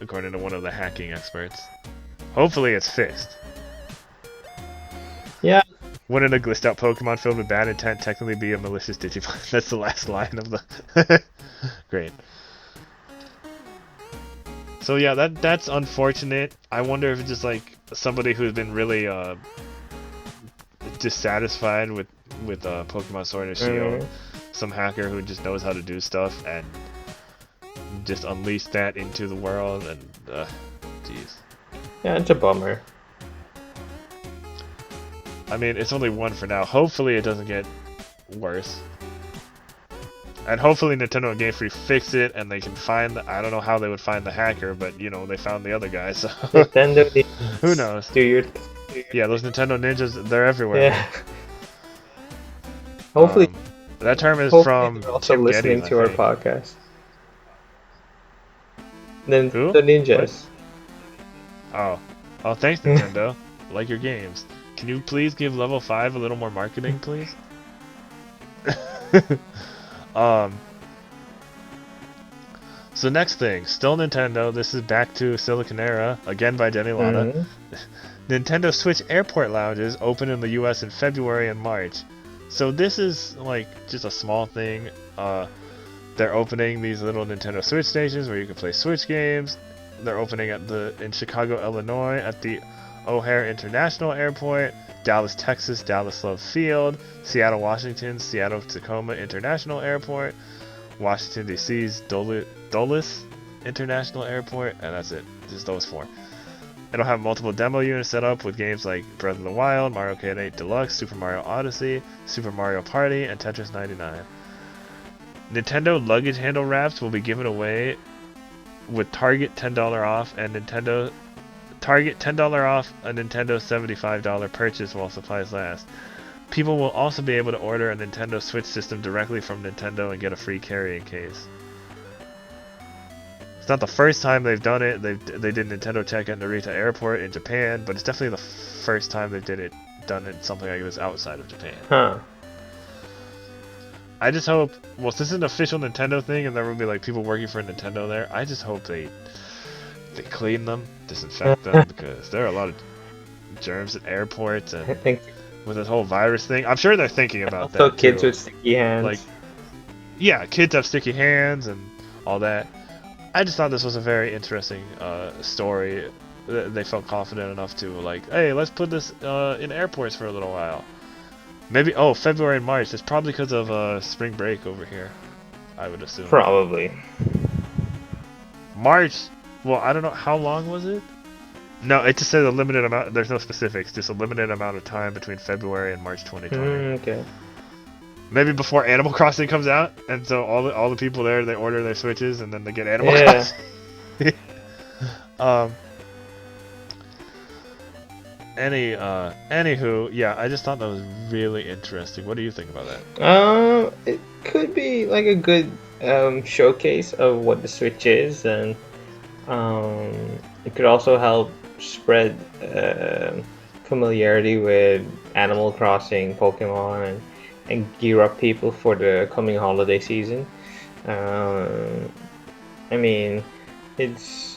According to one of the hacking experts. Hopefully it's fixed. Yeah. Wouldn't a glitched out Pokemon filled with bad intent technically be a malicious Digimon? That's the last line of the... Great. So yeah, that's unfortunate. I wonder if it's just like somebody who's been really dissatisfied with Pokemon Sword and Shield, some hacker who just knows how to do stuff and just unleashed that into the world, and jeez. Yeah, it's a bummer. I mean, it's only one for now. Hopefully it doesn't get worse. And hopefully Nintendo and Game Freak fix it and they can find I don't know how they would find the hacker, but you know, they found the other guy, so Nintendo who knows? Yeah, those Nintendo ninjas, they're everywhere. Yeah. Hopefully that term is from they're also Tim listening Geddes, to our podcast. Then who? the ninjas. What? Oh, thanks Nintendo. Like your games. Can you please give level 5 a little more marketing, please? So next thing, still Nintendo. This is back to Silicon Era, again by Denny Lada. Nintendo Switch airport lounges open in the US in February and March. So this is like just a small thing. They're opening these little Nintendo Switch stations where you can play Switch games. They're opening in Chicago, Illinois at the O'Hare International Airport, Dallas, Texas, Dallas Love Field, Seattle, Washington, Seattle Tacoma International Airport, Washington D.C.'s Dulles International Airport, and that's it. Just those 4. It'll have multiple demo units set up with games like Breath of the Wild, Mario Kart 8 Deluxe, Super Mario Odyssey, Super Mario Party, and Tetris 99. Nintendo luggage handle wraps will be given away with Target $10 off and Target $10 off a Nintendo $75 purchase while supplies last. People will also be able to order a Nintendo Switch system directly from Nintendo and get a free carrying case. It's not the first time they've done it. They did Nintendo Tech at Narita Airport in Japan, but it's definitely the first time they've done it something like this outside of Japan. Huh. I just hope, well, since it's an official Nintendo thing and there will be like people working for Nintendo there, I just hope they clean them, disinfect them, because there are a lot of germs at airports and I think with this whole virus thing. I'm sure they're thinking about also that kids too. with sticky hands. Like, yeah, kids have sticky hands and all that. I just thought this was a very interesting story. They felt confident enough to like, hey, let's put this in airports for a little while. Maybe, oh, February and March. It's probably because of spring break over here, I would assume. Probably. March, well, I don't know, how long was it? No, it just says a limited amount, there's no specifics, just a limited amount of time between February and March 2020. Okay. Maybe before Animal Crossing comes out, and so all the people there, they order their Switches, and then they get Animal Crossing. Anywho, yeah, I just thought that was really interesting. What do you think about that? It could be like a good showcase of what the Switch is, and it could also help spread familiarity with Animal Crossing, Pokemon, and gear up people for the coming holiday season. I mean, it's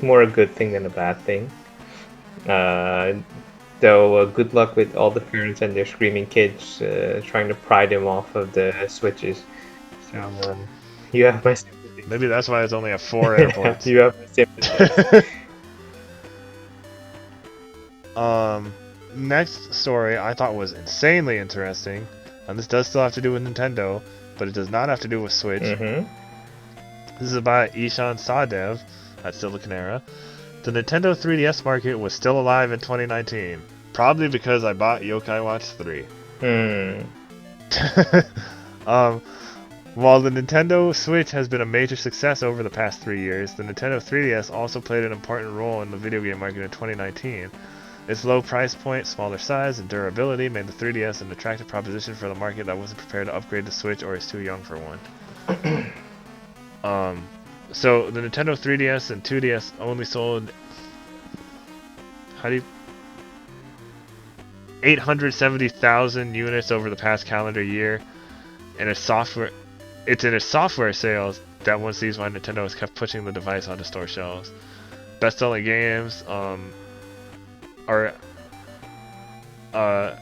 more a good thing than a bad thing. Though good luck with all the parents and their screaming kids trying to pry them off of the Switches. So you have my sympathy. Maybe that's why it's only at 4 airports. You have my sympathy. Next story I thought was insanely interesting, and this does still have to do with Nintendo, but it does not have to do with Switch. Mm-hmm. This is by Ishan Sadev at Silicon Era. The Nintendo 3DS market was still alive in 2019, probably because I bought Yokai Watch 3. While the Nintendo Switch has been a major success over the past 3 years, the Nintendo 3DS also played an important role in the video game market in 2019. Its low price point, smaller size, and durability made the 3DS an attractive proposition for the market that wasn't prepared to upgrade the Switch or is too young for one. So the Nintendo 3DS and 2DS only sold 870,000 units over the past calendar year, and it's in its software sales that one sees why Nintendo has kept pushing the device onto store shelves. Best-selling games are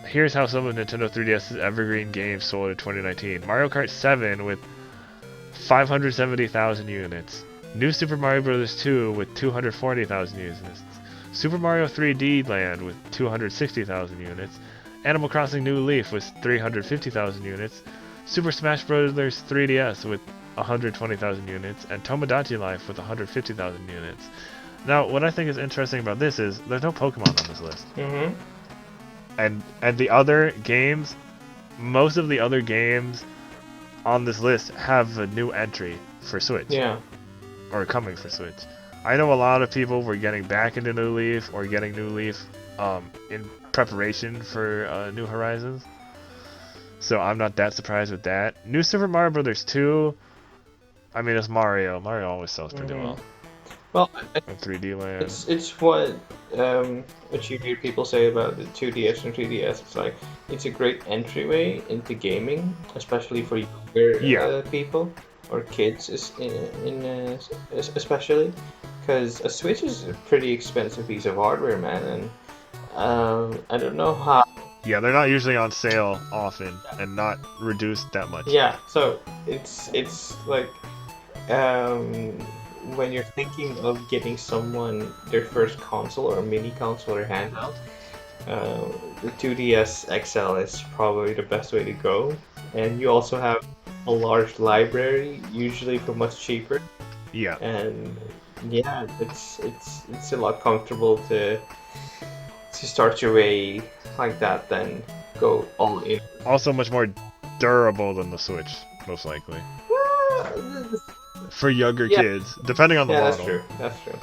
here's how some of Nintendo 3DS's evergreen games sold in 2019. Mario Kart 7 with 570,000 units. New Super Mario Bros. 2 with 240,000 units. Super Mario 3D Land with 260,000 units. Animal Crossing New Leaf with 350,000 units. Super Smash Bros. 3DS with 120,000 units. And Tomodachi Life with 150,000 units. Now, what I think is interesting about this is there's no Pokemon on this list. Mm-hmm. And the other games, most of the other games on this list have a new entry for Switch. Yeah. Or coming for Switch. I know a lot of people were getting back into New Leaf or getting New Leaf in preparation for New Horizons. So I'm not that surprised with that. New Super Mario Bros. 2, I mean, it's Mario. Mario always sells pretty well. Well, And 3D Land. it's what you hear people say about the 2DS and 3DS. It's like it's a great entryway into gaming, especially for younger people or kids, especially because a Switch is a pretty expensive piece of hardware, man, and I don't know how. Yeah, they're not usually on sale often and not reduced that much. Yeah, so it's like when you're thinking of getting someone their first console or mini console or handheld, the 2DS XL is probably the best way to go. And you also have a large library, usually for much cheaper. Yeah. And yeah, it's a lot comfortable to start your way like that than go all in. Also much more durable than the Switch, most likely. For younger kids, depending on the model. Yeah, that's true.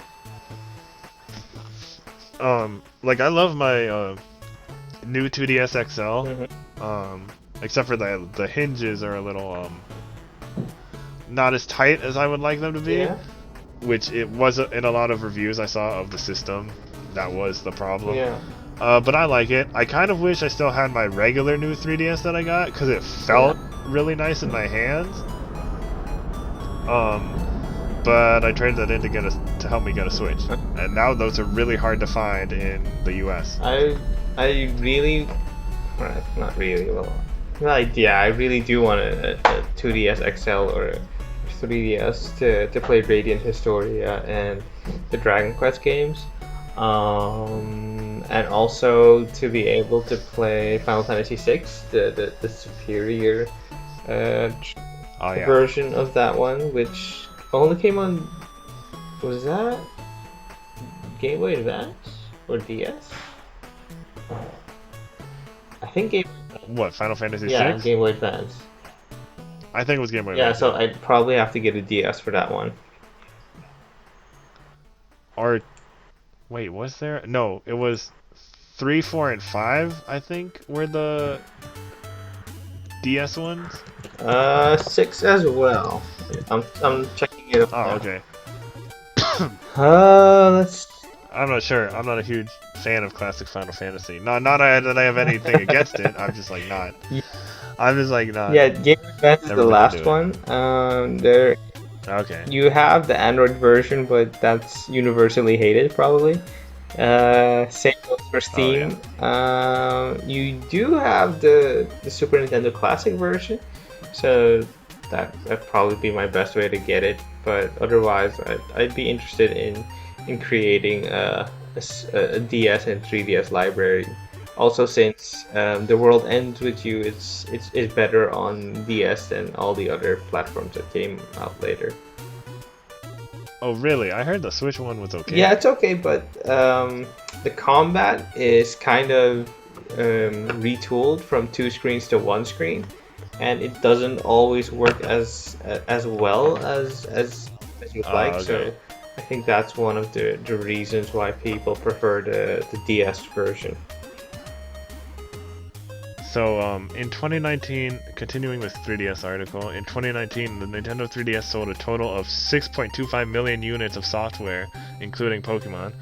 Like I love my new 2DS XL. Mhm. Except for the hinges are a little not as tight as I would like them to be, Yeah. which it was in a lot of reviews I saw of the system. That was the problem. Yeah. But I like it. I kind of wish I still had my regular new 3DS that I got because it felt really nice in my hands. But I traded that in to help me get a Switch, and now those are really hard to find in the U.S. I really, well, not really. Yeah, I really do want a 2DS XL or a 3DS to play Radiant Historia and the Dragon Quest games, and also to be able to play Final Fantasy VI, the superior Oh yeah. version of that one, which only came on. Was that Game Boy Advance or DS? I think Game. What, Final Fantasy Yeah, 6? Game Boy Advance. I think it was Game Boy Yeah, Advance. so I'd probably have to get a DS for that one. Or wait, was there? No, it was 3, 4, and 5. I think were the DS ones. 6 as well. I'm checking it out. Oh, now. okay. Let's. I'm not sure. I'm not a huge fan of classic Final Fantasy. Not that I have anything against it. I'm just like not. I'm just like not. Yeah, Game Boy Advance is Never the been last into it. one. There Okay. you have the Android version, but that's universally hated probably. Same goes for Steam. You do have the Super Nintendo Classic version, so that'd probably be my best way to get it. But otherwise, I'd be interested in creating a DS and 3DS library. Also, since The World Ends With You, it's better on DS than all the other platforms that came out later. Oh really? I heard the Switch one was okay. Yeah, it's okay, but the combat is kind of retooled from 2 screens to 1 screen, and it doesn't always work as well as you'd like. Okay. So I think that's one of the reasons why people prefer the DS version. So, in 2019, continuing this 3DS article, in 2019, the Nintendo 3DS sold a total of 6.25 million units of software, including Pokemon.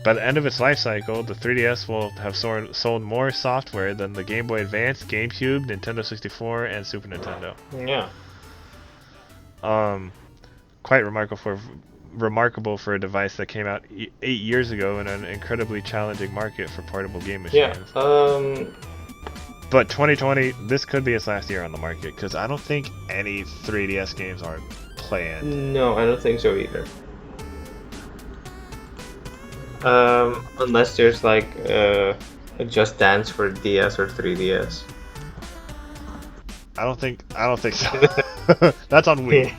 By the end of its life cycle, the 3DS will have sold more software than the Game Boy Advance, GameCube, Nintendo 64, and Super Nintendo. Yeah. Quite remarkable for a device that came out 8 years ago in an incredibly challenging market for portable game machines. Yeah. But 2020, this could be its last year on the market, because I don't think any 3DS games are planned. No, I don't think so either. Unless there's like a Just Dance for DS or 3DS. I don't think so. That's on Wii.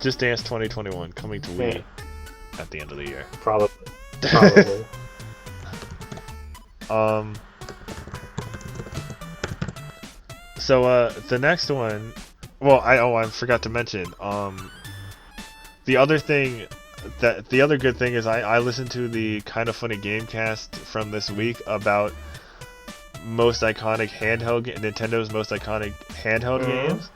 Just Dance 2021 coming to Wii at the end of the year. Probably. So the next one, well, I forgot to mention. The other good thing is I listened to the Kind of Funny Gamecast from this week about Nintendo's most iconic handheld games.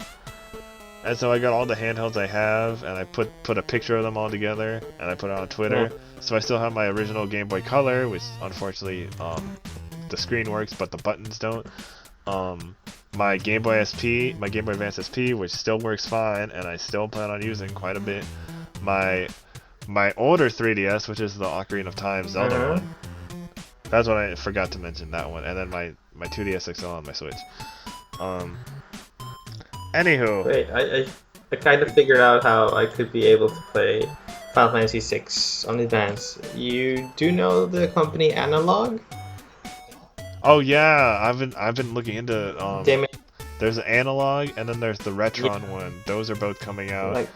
And so I got all the handhelds I have, and I put a picture of them all together, and I put it on Twitter. So I still have my original Game Boy Color, which unfortunately the screen works, but the buttons don't. My Game Boy SP, my Game Boy Advance SP, which still works fine, and I still plan on using quite a bit. My older 3DS, which is the Ocarina of Time Zelda one. That's what I forgot to mention, that one. And then my 2DS XL on my Switch. Anywho. Wait, I kind of figured out how I could be able to play Final Fantasy VI on Advance. You do know the company Analog? Oh yeah, I've been looking into there's an Analog and then there's the Retron one. Those are both coming out.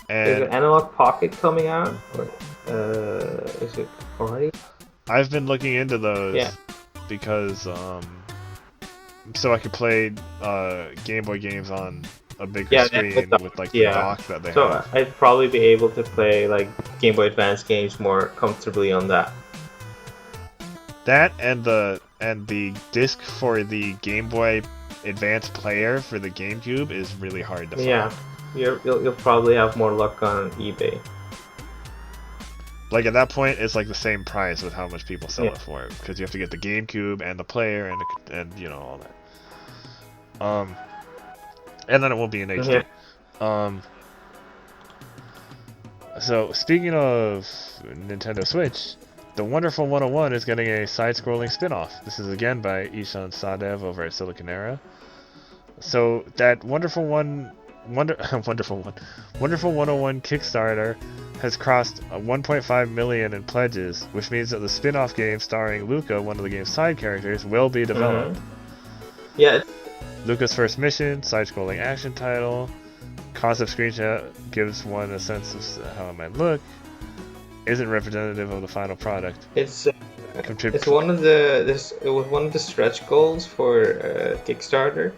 There's an Analog Pocket coming out, or is it already? I've been looking into those because so I could play Game Boy games on a bigger screen with like the dock that they have. So I'd probably be able to play like Game Boy Advance games more comfortably on that. That and the disc for the Game Boy Advance player for the GameCube is really hard to find. Yeah, you'll probably have more luck on eBay. Like at that point, it's like the same price with how much people sell Yeah. it for, because you have to get the GameCube and the player and you know all that. And then it won't be in HD. Yeah. So speaking of Nintendo Switch, the Wonderful 101 is getting a side-scrolling spin-off. This is again by Ishan Sadev over at Silicon Era. So that Wonderful 101 Kickstarter has crossed 1.5 million in pledges, which means that the spin-off game starring Luca, one of the game's side characters, will be developed. Yeah. Luca's first mission, side-scrolling action title. Concept screenshot gives one a sense of how it might look. Isn't representative of the final product. It's one of it was one of the stretch goals for Kickstarter.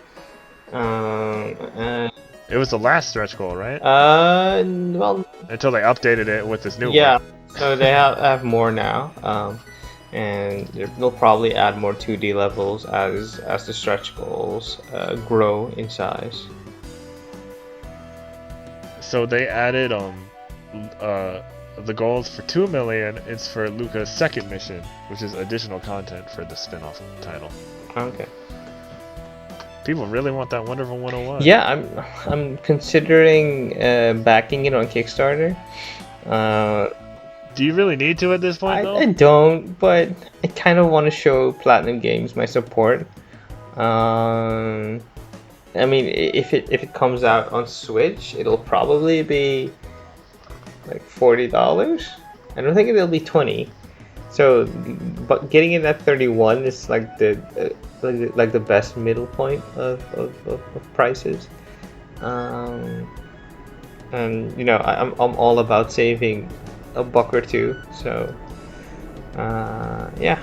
It was the last stretch goal, right? Well, until they updated it with this new one. Yeah, so they have more now, and they'll probably add more 2D levels as the stretch goals grow in size. So they added the goals for 2 million is for Luca's second mission, which is additional content for the spin-off title. Okay. People really want that Wonderful 101. Yeah, I'm considering backing it on Kickstarter. Do you really need to at this point, though? I don't, but I kind of want to show Platinum Games my support. I mean, if it comes out on Switch, it'll probably be like $40. I don't think it'll be 20. So, but getting it at 31 is like the best middle point of prices. And you know, I'm all about saving a buck or two. So, yeah,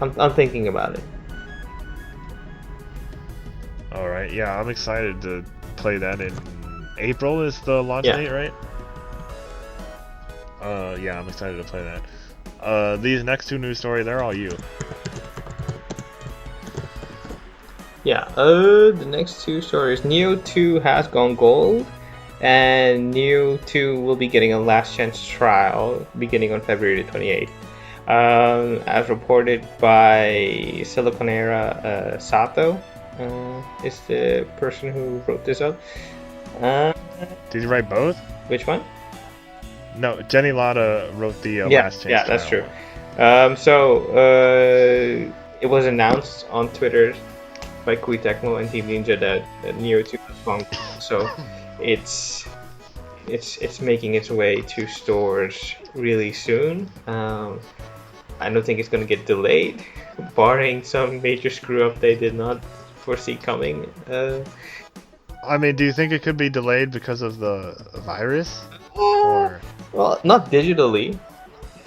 I'm thinking about it. All right, yeah, I'm excited to play that in April. Is the launch date, right? Yeah, I'm excited to play that. These next two news stories, they're all you. Yeah, the next two stories. Neo 2 has gone gold, and Neo 2 will be getting a last chance trial beginning on February 28th. As reported by Silicon Era, Sato is the person who wrote this up. Did you write both? Which one? No, Jenny Latta wrote the last chance. Yeah, that's true. It was announced on Twitter by Koei Tecmo and Team Ninja that Neo 2 has gone gold. So it's making its way to stores really soon. I don't think it's going to get delayed, barring some major screw up they did not foresee coming. I mean, do you think it could be delayed because of the virus? Or... Well, not digitally.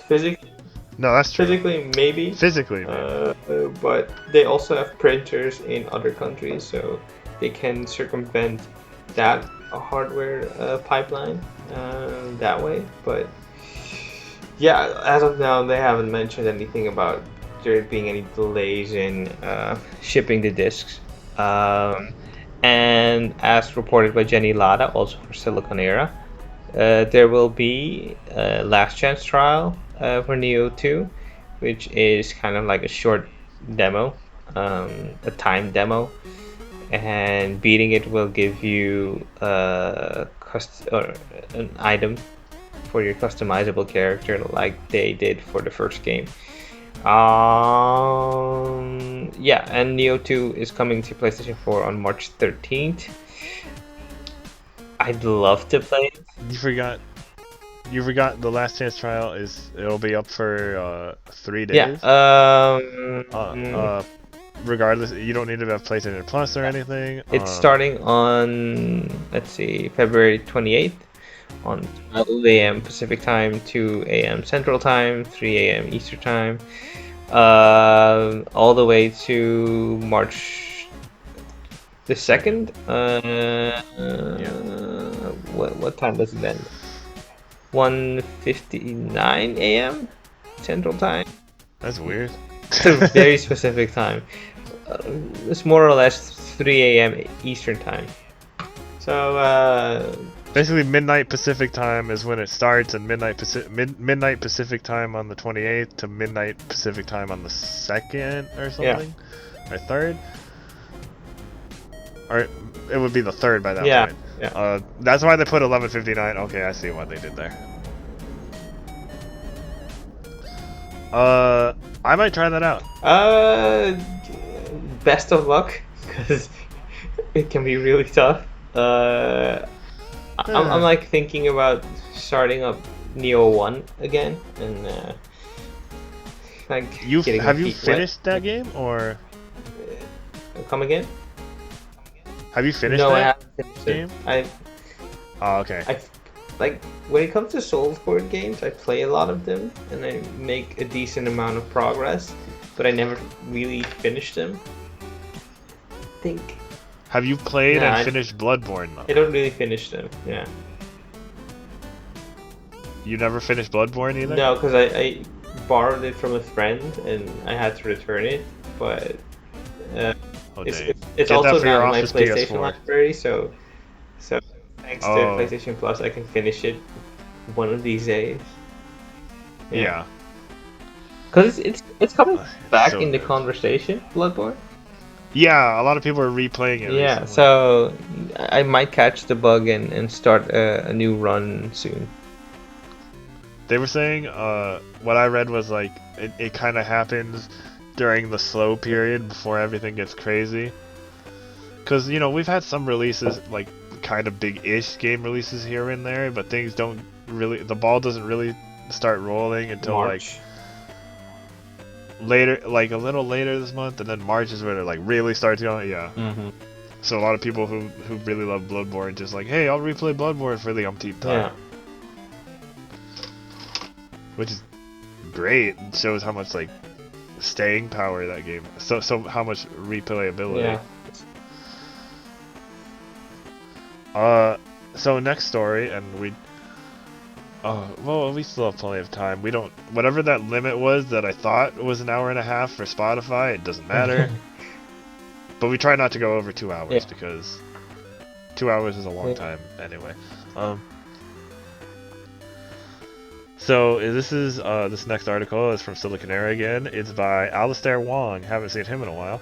Physically. No, that's true. Physically, maybe. Physically, maybe. But they also have printers in other countries, so they can circumvent that hardware pipeline that way. But yeah, as of now, they haven't mentioned anything about there being any delays in shipping the discs. And as reported by Jenny Latta, also for Silicon Era, there will be a last chance trial for Neo 2, which is kind of like a short demo, a timed demo, and beating it will give you an item for your customizable character like they did for the first game. Yeah, and Neo 2 is coming to PlayStation 4 on March 13th. I'd love to play it. You forgot the last chance trial it'll be up for 3 days. Yeah. Regardless, you don't need to have PlayStation Plus or anything. It's starting on, let's see, February 28th on 12 a.m. Pacific Time, 2 a.m. Central Time, 3 a.m. Eastern Time, all the way to March the 2nd. What time does it end? 1:59 a.m. Central Time. That's weird. It's a very specific time. It's more or less 3 a.m. Eastern time. So Basically, midnight Pacific time is when it starts, and midnight Pacific time on the 28th to midnight Pacific time on the 2nd or something, or 3rd, or it would be the 3rd by that point. Yeah. That's why they put 11:59. Okay, I see what they did there. I might try that out. Best of luck, because it can be really tough. I'm like thinking about starting up Neo 1 again, and like have you finished that game, or come again? have you finished No, I that haven't finished game? it. Oh, okay. Like when it comes to Soulsborne games, I play a lot of them and I make a decent amount of progress, but I never really finished them. I think Have you played and finished Bloodborne though? I don't really finish them. Yeah. You never finished Bloodborne either? No, because I borrowed it from a friend and I had to return it, but it's also not in my PlayStation PS4. library, so thanks to PlayStation Plus, I can finish it one of these days. Yeah. Because it's coming back so in the good. conversation, Bloodborne. Yeah, a lot of people are replaying it. Yeah, recently. so I might catch the bug and start a new run soon. They were saying, what I read was like, it kind of happens during the slow period before everything gets crazy. Because, you know, we've had some releases, like, kind of big-ish game releases here and there, but things don't really, the ball doesn't really start rolling until, March. like, later, like, a little later this month, and then March is where it, like, really starts going, yeah. Mm-hmm. So a lot of people who really love Bloodborne just like, hey, I'll replay Bloodborne for the umpteenth time. Yeah. Which is great. It shows how much, like, staying power that game. So how much replayability. Yeah. So next story, and well, we still have plenty of time. We don't, whatever that limit was that I thought was an hour and a half for Spotify, it doesn't matter. But we try not to go over 2 hours because 2 hours is a long time anyway. So this next article is from Silicon Era again. It's by Alistair Wong. Haven't seen him in a while.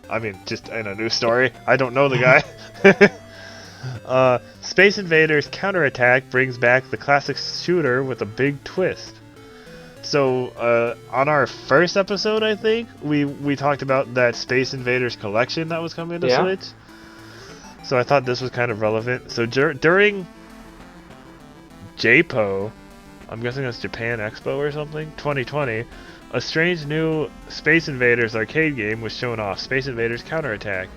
I mean, just in a news story. I don't know the guy. Space Invaders Counterattack brings back the classic shooter with a big twist. So, on our first episode, I think, we talked about that Space Invaders collection that was coming to Switch. So I thought this was kind of relevant. So during JPO, I'm guessing it's Japan Expo or something, 2020, a strange new Space Invaders arcade game was shown off, Space Invaders Counterattack.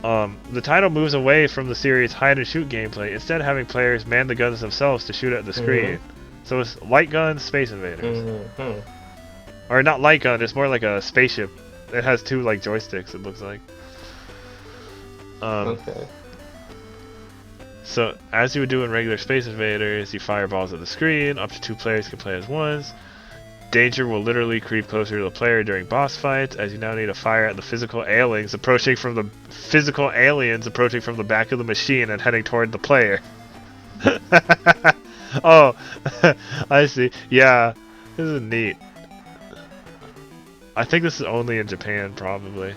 The title moves away from the series' hide-and-shoot gameplay, instead having players man the guns themselves to shoot at the screen. So it's light gun Space Invaders. Or not light gun, it's more like a spaceship. It has two like joysticks, it looks like. Okay. So, as you would do in regular Space Invaders, you fire balls at the screen, up to 2 players can play as once. Danger will literally creep closer to the player during boss fights, as you now need to fire at the physical aliens approaching from the back of the machine and heading toward the player. Oh, I see. Yeah, this is neat. I think this is only in Japan, probably.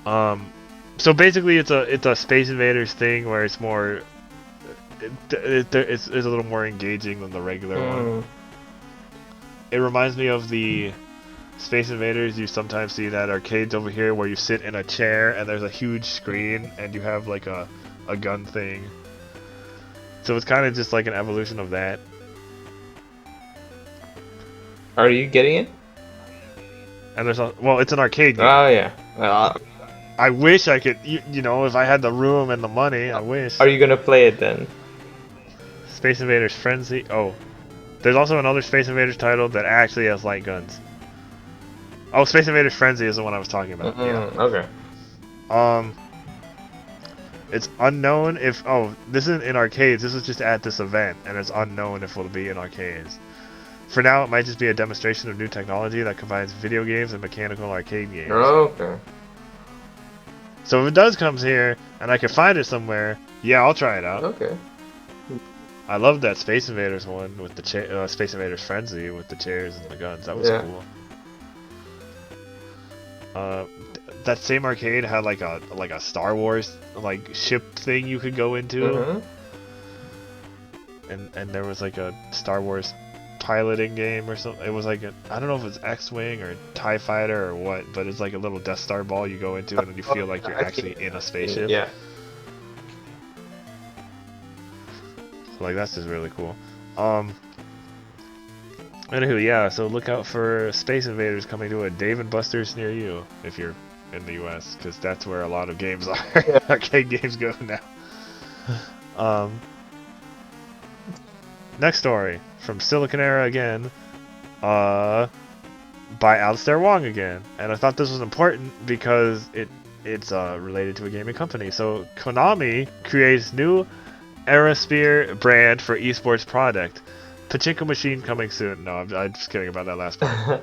So basically, it's a Space Invaders thing where it's more, it's a little more engaging than the regular one. It reminds me of the Space Invaders you sometimes see at arcades over here, where you sit in a chair and there's a huge screen and you have like a gun thing. So it's kind of just like an evolution of that. Are you getting it? And there's well, it's an arcade game. Oh yeah. I wish I could, you know, if I had the room and the money, I wish. Are you gonna play it then? Space Invaders Frenzy. Oh, there's also another Space Invaders title that actually has light guns. Oh, Space Invaders Frenzy is the one I was talking about. Okay. It's unknown if... Oh, this isn't in arcades. This is just at this event, and it's unknown if it'll be in arcades. For now, it might just be a demonstration of new technology that combines video games and mechanical arcade games. Oh, okay. So if it does come here and I can find it somewhere, yeah, I'll try it out. Okay. I love that Space Invaders one with the Space Invaders Frenzy with the chairs and the guns. That was cool. That same arcade had like a Star Wars like ship thing you could go into, and there was like a Star Wars piloting game or something. It was like I don't know if it's X-wing or TIE Fighter or what, but it's like a little Death Star ball you go into and you feel like you're actually in a spaceship. Yeah. Like that's just really cool. Anywho, yeah, so look out for Space Invaders coming to a Dave & Buster's near you if you're in the US, because that's where a lot of games are. Arcade games go now. Next story from Silicon Era again, by Alistair Wong again, and I thought this was important because it's related to a gaming company. So Konami creates new Aerosphere brand for esports product. Pachinko machine coming soon. No, I'm just kidding about that last part.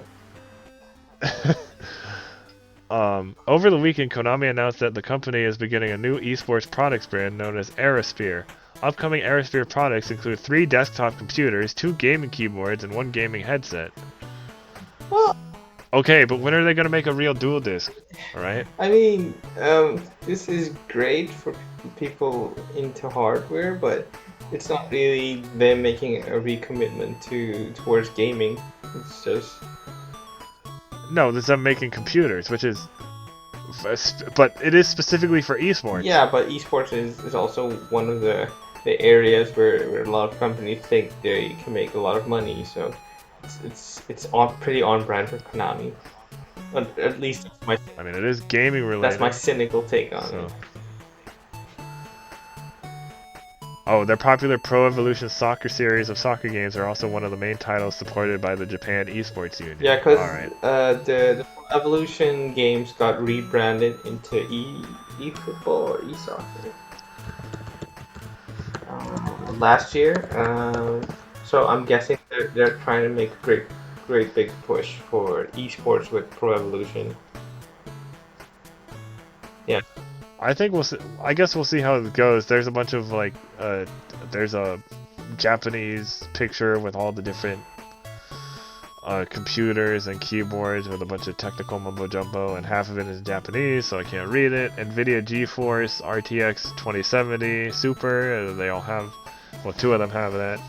Over the weekend, Konami announced that the company is beginning a new esports products brand known as Aerosphere. Upcoming Aerosphere products include 3 desktop computers, 2 gaming keyboards, and 1 gaming headset. Well, okay, but when are they going to make a real dual disc? Alright? I mean, this is great for people into hardware, but it's not really them making a recommitment towards gaming. It's just... No, this is them making computers, which is... But it is specifically for esports. Yeah, but esports is also one of the areas where a lot of companies think they can make a lot of money, so it's pretty on brand for Konami. At least that's my... I mean, it is gaming related. That's my cynical take on it. Oh, their popular Pro Evolution Soccer series of soccer games are also one of the main titles supported by the Japan Esports Union. Yeah, because the Pro Evolution games got rebranded into eFootball or eSoccer last year. So I'm guessing they're trying to make a great big push for esports with Pro Evolution. Yeah. I think we'll see, I guess we'll see how it goes. There's a bunch of like there's a Japanese picture with all the different computers and keyboards with a bunch of technical mumbo jumbo, and half of it is Japanese, so I can't read it. NVIDIA GeForce RTX 2070 Super, they all have, well, 2 of them have that.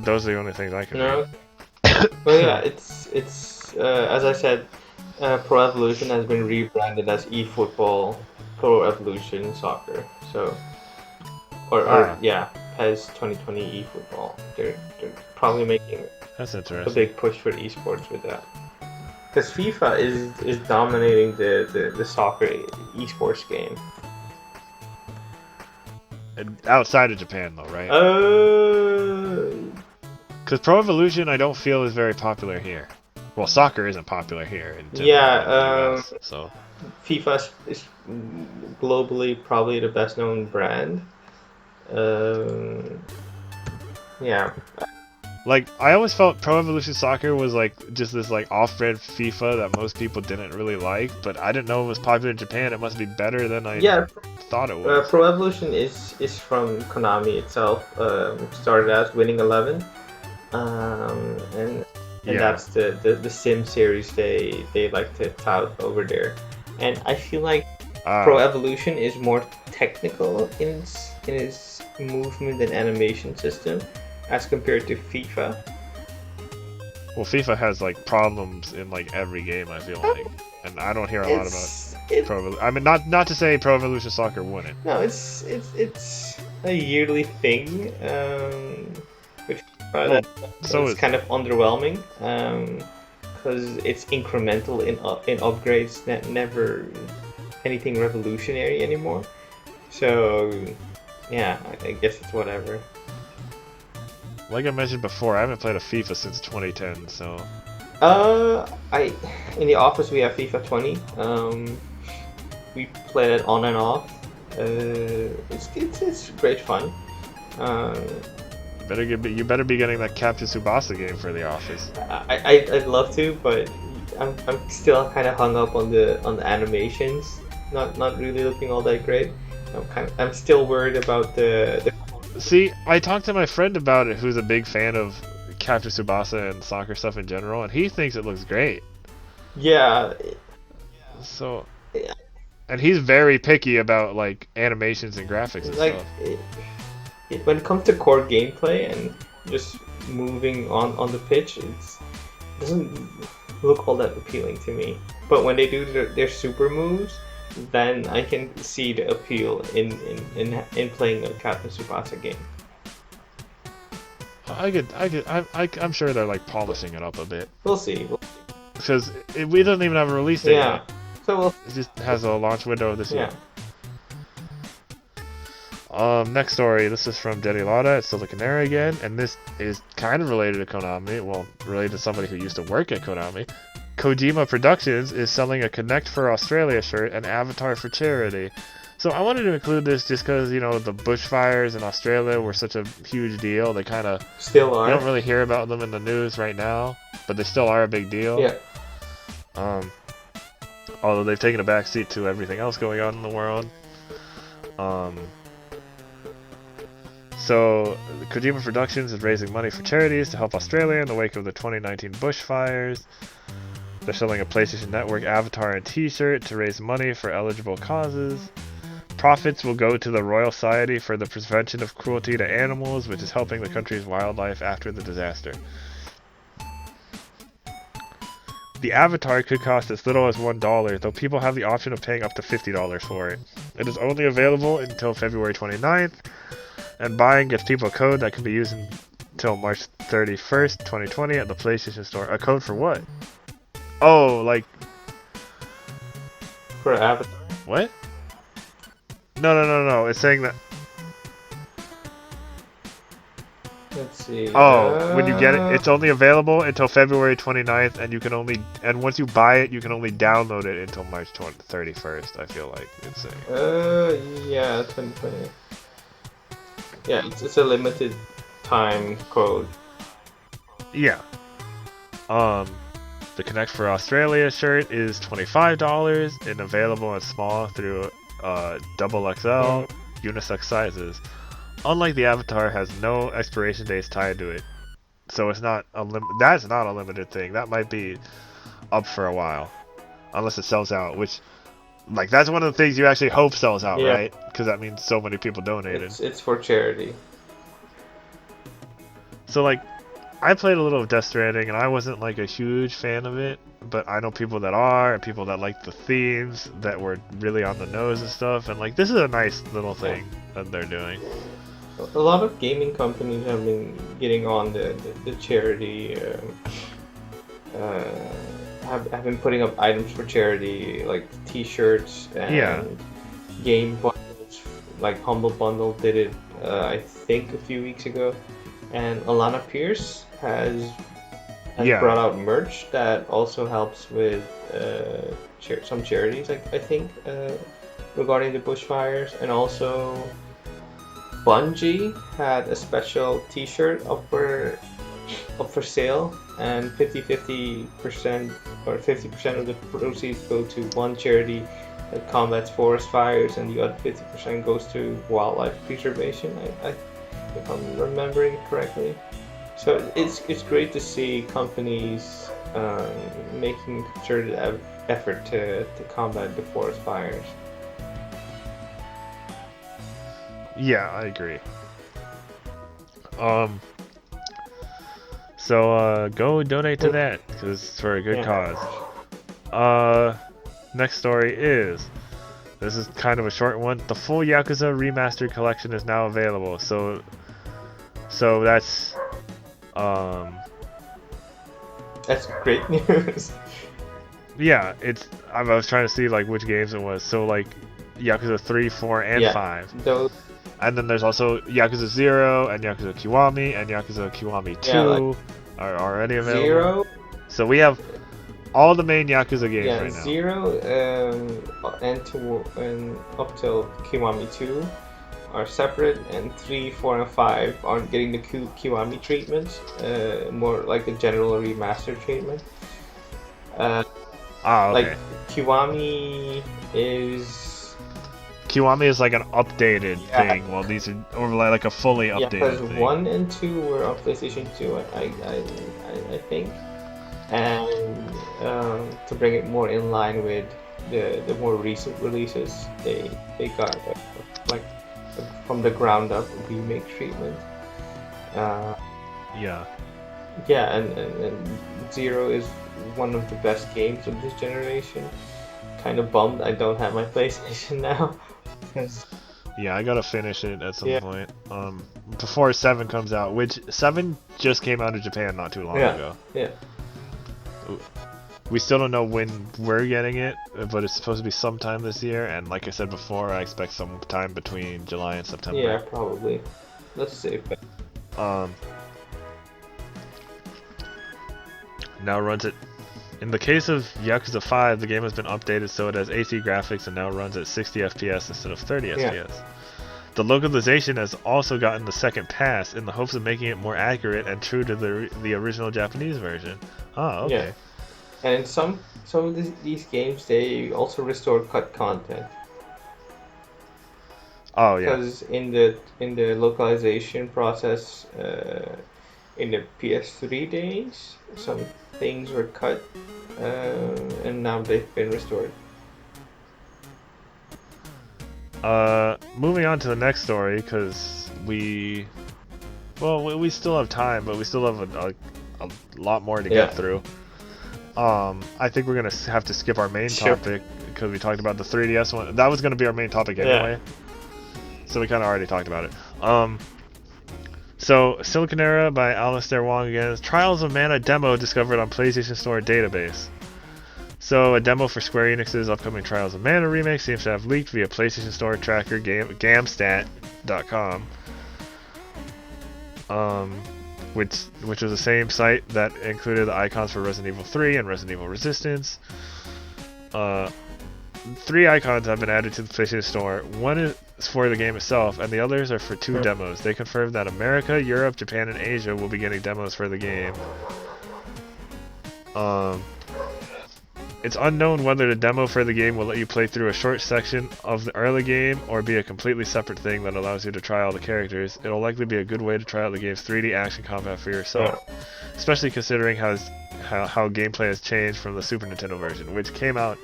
Those are the only things I can read. Well, yeah, it's as I said, Pro Evolution has been rebranded as eFootball Pro Evolution Soccer. So, PES 2020 eFootball. They're probably making that's interesting. a big push for esports with that. Because FIFA is dominating the soccer esports game. And outside of Japan, though, right? Because Pro Evolution, I don't feel is very popular here. Well, soccer isn't popular here in general, in the US, so FIFA is globally probably the best known brand. Yeah. Like, I always felt Pro Evolution Soccer was like just this like off-brand FIFA that most people didn't really like, but I didn't know it was popular in Japan. It must be better than I thought it was. Pro Evolution is from Konami itself. Started as Winning 11, and that's the sim series they like to tout over there. And I feel like Pro Evolution is more technical in its movement and animation system as compared to FIFA. Well, FIFA has like problems in like every game, I feel like, and I don't hear a lot about Pro. I mean, not to say Pro Evolution Soccer wouldn't. No, it's a yearly thing, which it's kind of underwhelming, because it's incremental in upgrades, never anything revolutionary anymore. So yeah, I guess it's whatever. Like I mentioned before, I haven't played a FIFA since 2010, so... in the office we have FIFA 20. We play it on and off. It's great fun. You better be getting that Captain Tsubasa game for the office. I'd love to, but I'm still kind of hung up on the animations. Not really looking all that great. I'm still worried about the. See, I talked to my friend about it, who's a big fan of Captain Tsubasa and soccer stuff in general, and he thinks it looks great. Yeah. So, Yeah, and he's very picky about like animations and graphics and like stuff. when it comes to core gameplay and just moving on the pitch, it doesn't look all that appealing to me. But when they do their super moves, then I can see the appeal in playing a Captain Tsubasa game. I'm sure they're like polishing it up a bit. We'll see. Because we don't even have a release date Yeah. yet. So we'll. It just has a launch window this year. Yeah. Next story. This is from Denny Lotta at Siliconera again, and this is kind of related to Konami. Well, related to somebody who used to work at Konami. Kojima Productions is selling a Connect for Australia shirt and avatar for charity. So I wanted to include this just because, you know, the bushfires in Australia were such a huge deal. They kind of Still are. You don't really hear about them in the news right now, but they still are a big deal. Yeah. Although they've taken a backseat to everything else going on in the world. So, Kojima Productions is raising money for charities to help Australia in the wake of the 2019 bushfires. They're selling a PlayStation Network avatar and t-shirt to raise money for eligible causes. Profits will go to the Royal Society for the Prevention of Cruelty to Animals, which is helping the country's wildlife after the disaster. The avatar could cost as little as $1, though people have the option of paying up to $50 for it. It is only available until February 29th, and buying gives people a code that can be used until March 31st, 2020 at the PlayStation Store. A code for what? Oh, like... For avatar. What? No. It's saying that... Let's see. Oh, when you get it, it's only available until February 29th, and you can only... And once you buy it, you can only download it until March 31st, I feel like it's saying. Yeah, 2020. Yeah, it's a limited time code. Yeah. The Connect for Australia shirt is $25 and available in small through double XL unisex sizes. Unlike the avatar, has no expiration dates tied to it, so it's not that's not a limited thing. That might be up for a while, unless it sells out. Which, like, that's one of the things you actually hope sells out, right? Because that means so many people donated. It's for charity. So, like, I played a little of Death Stranding, and I wasn't like a huge fan of it, but I know people that are, and people that like the themes that were really on the nose and stuff. And like, this is a nice little thing that they're doing. A lot of gaming companies have been getting on the charity. Have been putting up items for charity, like T-shirts and game bundles. Like Humble Bundle did it, I think, a few weeks ago, and Alana Pierce has brought out merch that also helps with some charities. I think regarding the bushfires, and also Bungie had a special T-shirt up for sale, and 50% or 50% of the proceeds go to one charity that combats forest fires, and the other 50% goes to wildlife preservation. If I'm remembering correctly. So it's great to see companies making concerted effort to combat the forest fires. Yeah, I agree. So go donate to that, because it's for a good cause. Next story is, this is kind of a short one. The full Yakuza Remastered Collection is now available. So that's great news. Yeah, I was trying to see like which games it was. So like Yakuza 3, 4, and 5. Those. And then there's also Yakuza 0 and Yakuza Kiwami and Yakuza Kiwami 2 are already available. 0. So we have all the main Yakuza games right now. 0 and up till Kiwami 2 are separate, and 3, 4, and 5 aren't getting the Kiwami treatments. More like a general remaster treatment. Like Okay. Kiwami is Kiwami is like an updated yeah, thing, while these are or like a fully yeah, because updated thing. 1 and 2 were on PlayStation 2, I think, and to bring it more in line with the more recent releases, they got like from the ground up remake treatment. Uh, Yeah. yeah, and Zero is one of the best games of this generation. Kind of bummed I don't have my PlayStation now. 'Cause- Yeah, I gotta finish it at some yeah, point. Before 7 comes out, which 7 just came out of Japan not too long yeah, ago. yeah, We still don't know when we're getting it, but it's supposed to be sometime this year, and like I said before, I expect some time between July and yeah, September. probably. Let's see. Um, now runs it. In the case of Yakuza 5, the game has been updated so it has HD graphics and now runs at 60 FPS instead of 30 Yeah. FPS. The localization has also gotten the second pass in the hopes of making it more accurate and true to the original Japanese version. Oh, okay. Yeah. And in some of these games, they also restore cut content. Oh yeah. Because in the localization process, in the PS3 days, some things were cut, and now they've been restored. Moving on to the next story, because we still have time, but we still have a lot more to get through. I think we're gonna have to skip our main Sure. topic because we talked about the 3DS one. That was gonna be our main topic anyway, so we kind of already talked about it. So Silicon Era by Alistair Wong again. Trials of Mana demo discovered on PlayStation Store database. So a demo for Square Enix's upcoming Trials of Mana remake seems to have leaked via PlayStation Store tracker Gamstat.com. Which was the same site that included the icons for Resident Evil 3 and Resident Evil Resistance. 3 icons have been added to the PlayStation Store. One is for the game itself, and the others are for 2 demos. They confirmed that America, Europe, Japan, and Asia will be getting demos for the game. It's unknown whether the demo for the game will let you play through a short section of the early game or be a completely separate thing that allows you to try all the characters. It'll likely be a good way to try out the game's 3D action combat for yourself, especially considering how gameplay has changed from the Super Nintendo version, which came out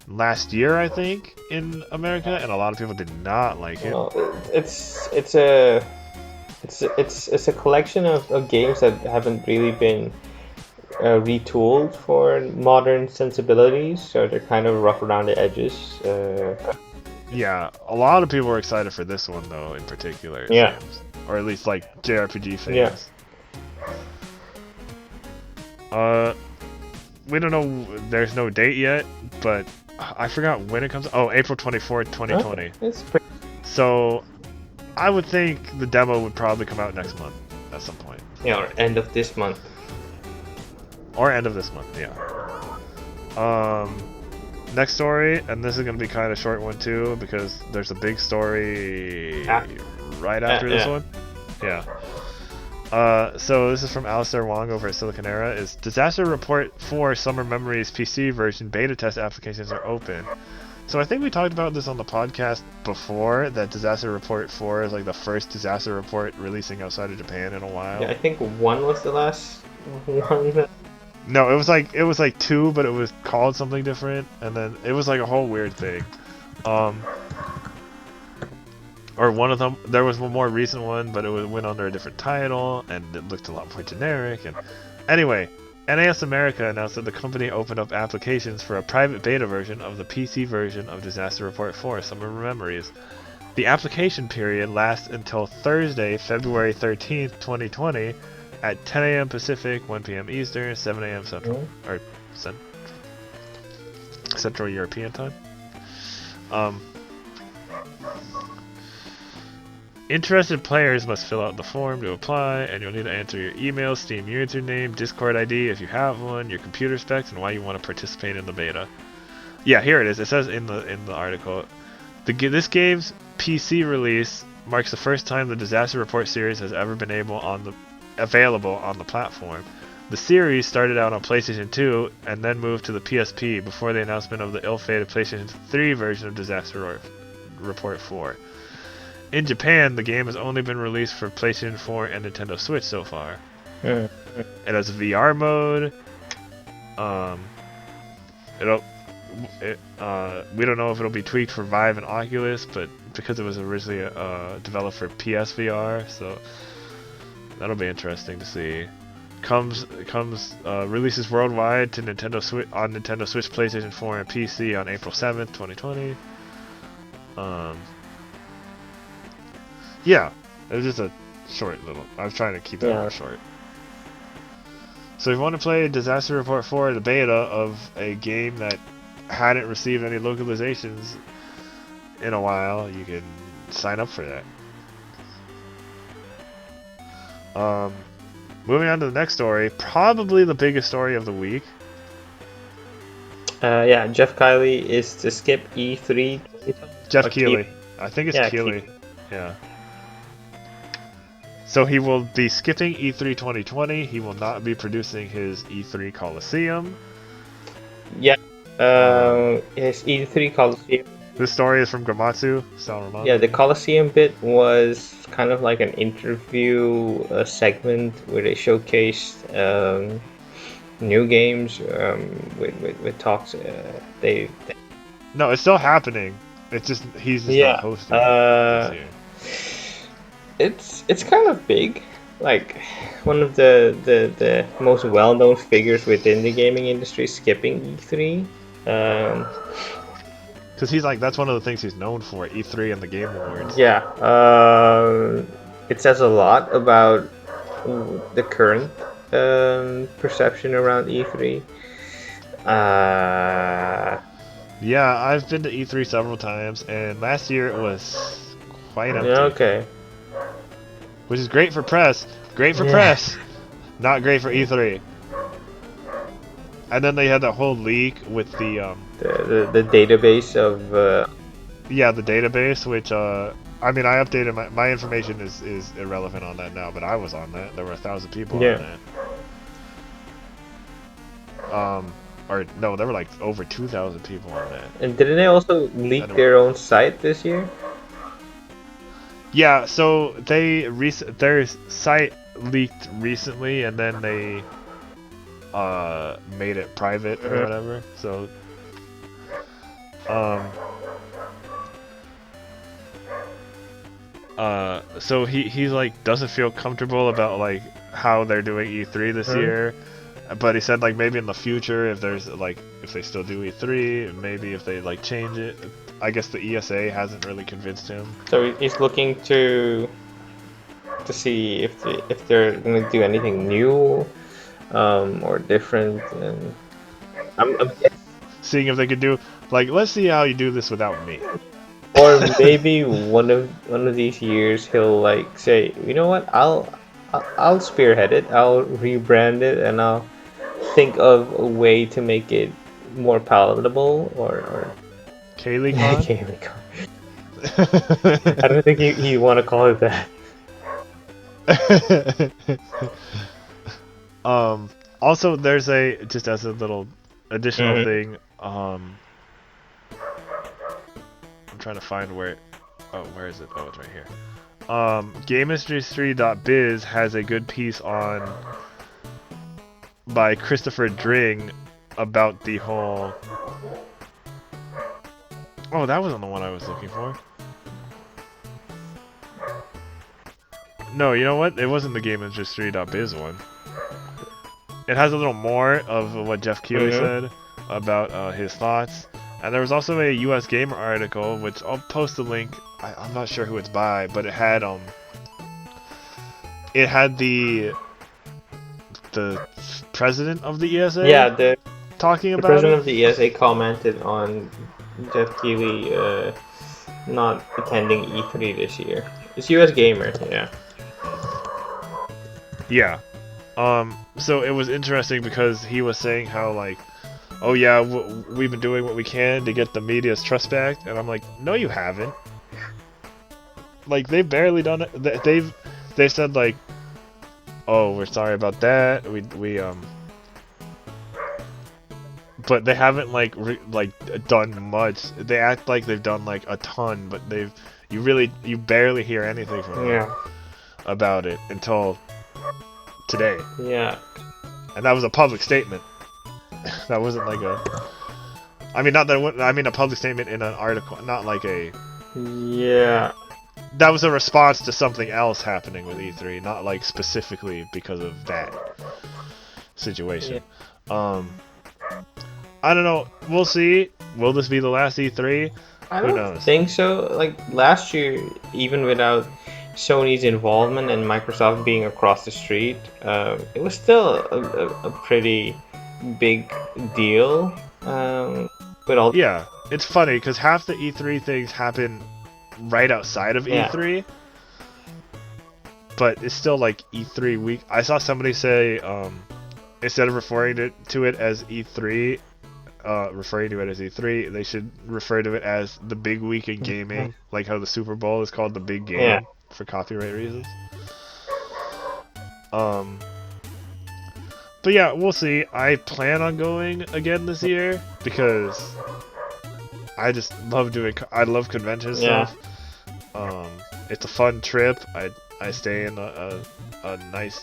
last year, I think, in America, and a lot of people did not like it. Well, it's a collection of games that haven't really been retooled for modern sensibilities, so they're kind of rough around the edges. Yeah, a lot of people were excited for this one though, in particular. Yeah. Or at least like JRPG fans. Yeah. We don't know. There's no date yet, but I forgot when it comes. Oh, April 24th, 2020. It's pretty. So, I would think the demo would probably come out next month at some point. Yeah, or end of this month. Or end of this month, yeah. Next story, and this is going to be kind of a short one too, because there's a big story right after this one. Yeah. So this is from Alistair Wong over at Silicon Era. Is Disaster Report 4 Summer Memories PC version beta test applications are open. So I think we talked about this on the podcast before, that Disaster Report 4 is like the first disaster report releasing outside of Japan in a while. Yeah, I think 1 was the last one. No, it was like 2, but it was called something different, and then it was like a whole weird thing. Or one of them, there was one more recent one, but it went under a different title, and it looked a lot more generic. And anyway, NAS America announced that the company opened up applications for a private beta version of the PC version of Disaster Report 4 Summer Memories. The application period lasts until Thursday, February 13th, 2020, at 10 a.m. Pacific, 1 p.m. Eastern, 7 a.m. Central, or Central European time. Interested players must fill out the form to apply, and you'll need to enter your email, Steam username, Discord ID if you have one, your computer specs, and why you want to participate in the beta. Yeah, here it is. It says in the article, This game's PC release marks the first time the Disaster Report series has ever been available on the platform. The series started out on PlayStation 2 and then moved to the PSP before the announcement of the ill-fated PlayStation 3 version of Disaster Report 4. In Japan, the game has only been released for PlayStation 4 and Nintendo Switch so far. It has a VR mode. We don't know if it'll be tweaked for Vive and Oculus, but because it was originally developed for PSVR, so that'll be interesting to see. Releases worldwide to Nintendo Switch on Nintendo Switch, PlayStation 4, and PC on April 7th, 2020. Yeah, it was just a short little. I was trying to keep it short. So if you want to play Disaster Report 4, the beta of a game that hadn't received any localizations in a while, you can sign up for that. Moving on to the next story, probably the biggest story of the week. Jeff Keighley is to skip E3. Jeff Keighley. I think it's Keighley. Yeah. So he will be skipping E3 2020. He will not be producing his E3 Coliseum. Yeah. His E3 Coliseum. This story is from Gamatsu. Yeah, the Coliseum bit was kind of like an interview segment where they showcased new games with talks. No, it's still happening. It's just he's just not hosting this year. It's kind of big, like one of the most well-known figures within the gaming industry skipping E3. Because he's like, that's one of the things he's known for, E3 and the Game Awards. Yeah, it says a lot about the current perception around E3. Yeah, I've been to E3 several times, and last year it was quite empty. Okay. Which is great for press. Great for press. Not great for E3. And then they had that whole leak with the database of yeah, the database, which I mean, I updated my information is irrelevant on that now, but I was on that. There were 1,000 people on that. Or no, there were like over 2,000 people on that. And didn't they also leak their own site this year? Yeah, so their site leaked recently, and then they made it private or whatever. So so he's like doesn't feel comfortable about like how they're doing E3 this year, but he said like maybe in the future if there's like if they still do E3, maybe if they like change it. I guess the ESA hasn't really convinced him. So he's looking to see if they're going to do anything new or different, and I'm seeing if they could do like, let's see how you do this without me. Or maybe one of these years he'll like say, you know what, I'll spearhead it, I'll rebrand it, and I'll think of a way to make it more palatable or Kaylee-con? Kaylee-con. I don't think you want to call it that. Also, there's just as a little additional thing, I'm trying to find where is it? Oh, it's right here. GameIndustry.biz has a good piece by Christopher Dring about the whole. Oh, that wasn't the one I was looking for. No, you know what? It wasn't the GameIndustry.biz one. It has a little more of what Jeff Keighley said about his thoughts. And there was also a US Gamer article, which I'll post the link. I'm not sure who it's by, but it had the president of the ESA. Yeah, talking about the president of the ESA commented on Jeff Keighley not attending E3 this year. It's US Gamer, yeah. Yeah. So it was interesting because he was saying how like oh yeah, we've been doing what we can to get the media's trust back, and I'm like, no, you haven't. Like they've barely done it. They've said like, oh, we're sorry about that. But they haven't like done much. They act like they've done like a ton, but you barely hear anything from them Yeah. about it until today. Yeah. And that was a public statement. That wasn't like a. I mean, not that. I mean, a public statement in an article, not like a. Yeah. That was a response to something else happening with E3, not like specifically because of that situation. Yeah. I don't know. We'll see. Will this be the last E3? I Who don't knows? think so. Like last year, even without Sony's involvement and Microsoft being across the street, it was still a pretty big deal. But all Yeah, it's funny because half the E3 things happen right outside of Yeah. E3, but it's still like E3 week. I saw somebody say instead of referring to it as E3, they should refer to it as the big week in gaming, like how the Super Bowl is called the big game Yeah. for copyright reasons. But yeah, we'll see. I plan on going again this year because I just love I love convention Yeah. stuff. It's a fun trip. I stay in a nice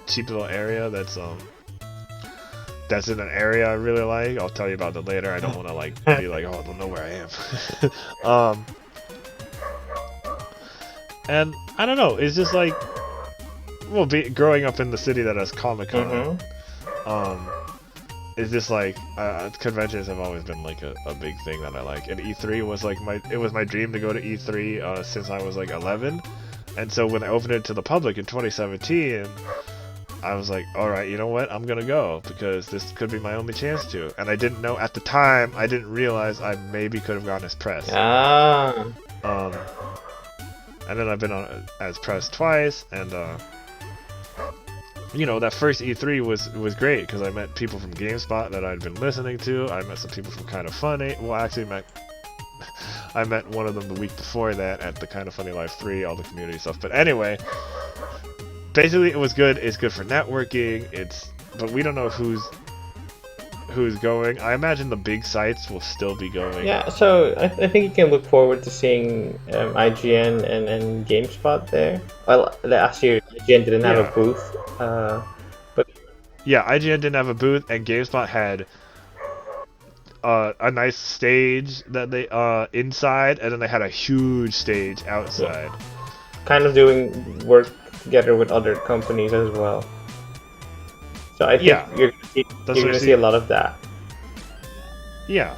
cheap little area that's in an area I really like. I'll tell you about that later. I don't want to like be like, oh, I don't know where I am. And I don't know. It's just like, well, growing up in the city that has Comic-Con, it's just like conventions have always been like a big thing that I like. And E3 was like it was my dream to go to E3 since I was like 11. And so when I opened it to the public in 2017, I was like, alright, you know what? I'm gonna go because this could be my only chance to. And I didn't know at the time, I didn't realize I maybe could have gone as press. Ah. And then I've been on as press twice, and you know, that first E3 was great because I met people from GameSpot that I'd been listening to. I met some people from Kind of Funny. Well, actually, I met one of them the week before that at the Kind of Funny Live 3, all the community stuff. But anyway, basically, it was good. It's good for networking. But we don't know who's going. I imagine the big sites will still be going. Yeah, so I think you can look forward to seeing IGN and GameSpot there. Well, last year IGN didn't have a booth, but yeah, IGN didn't have a booth, and GameSpot had a nice stage that they inside, and then they had a huge stage outside. kind of doing work together with other companies as well. So I think you're going to see a lot of that. Yeah.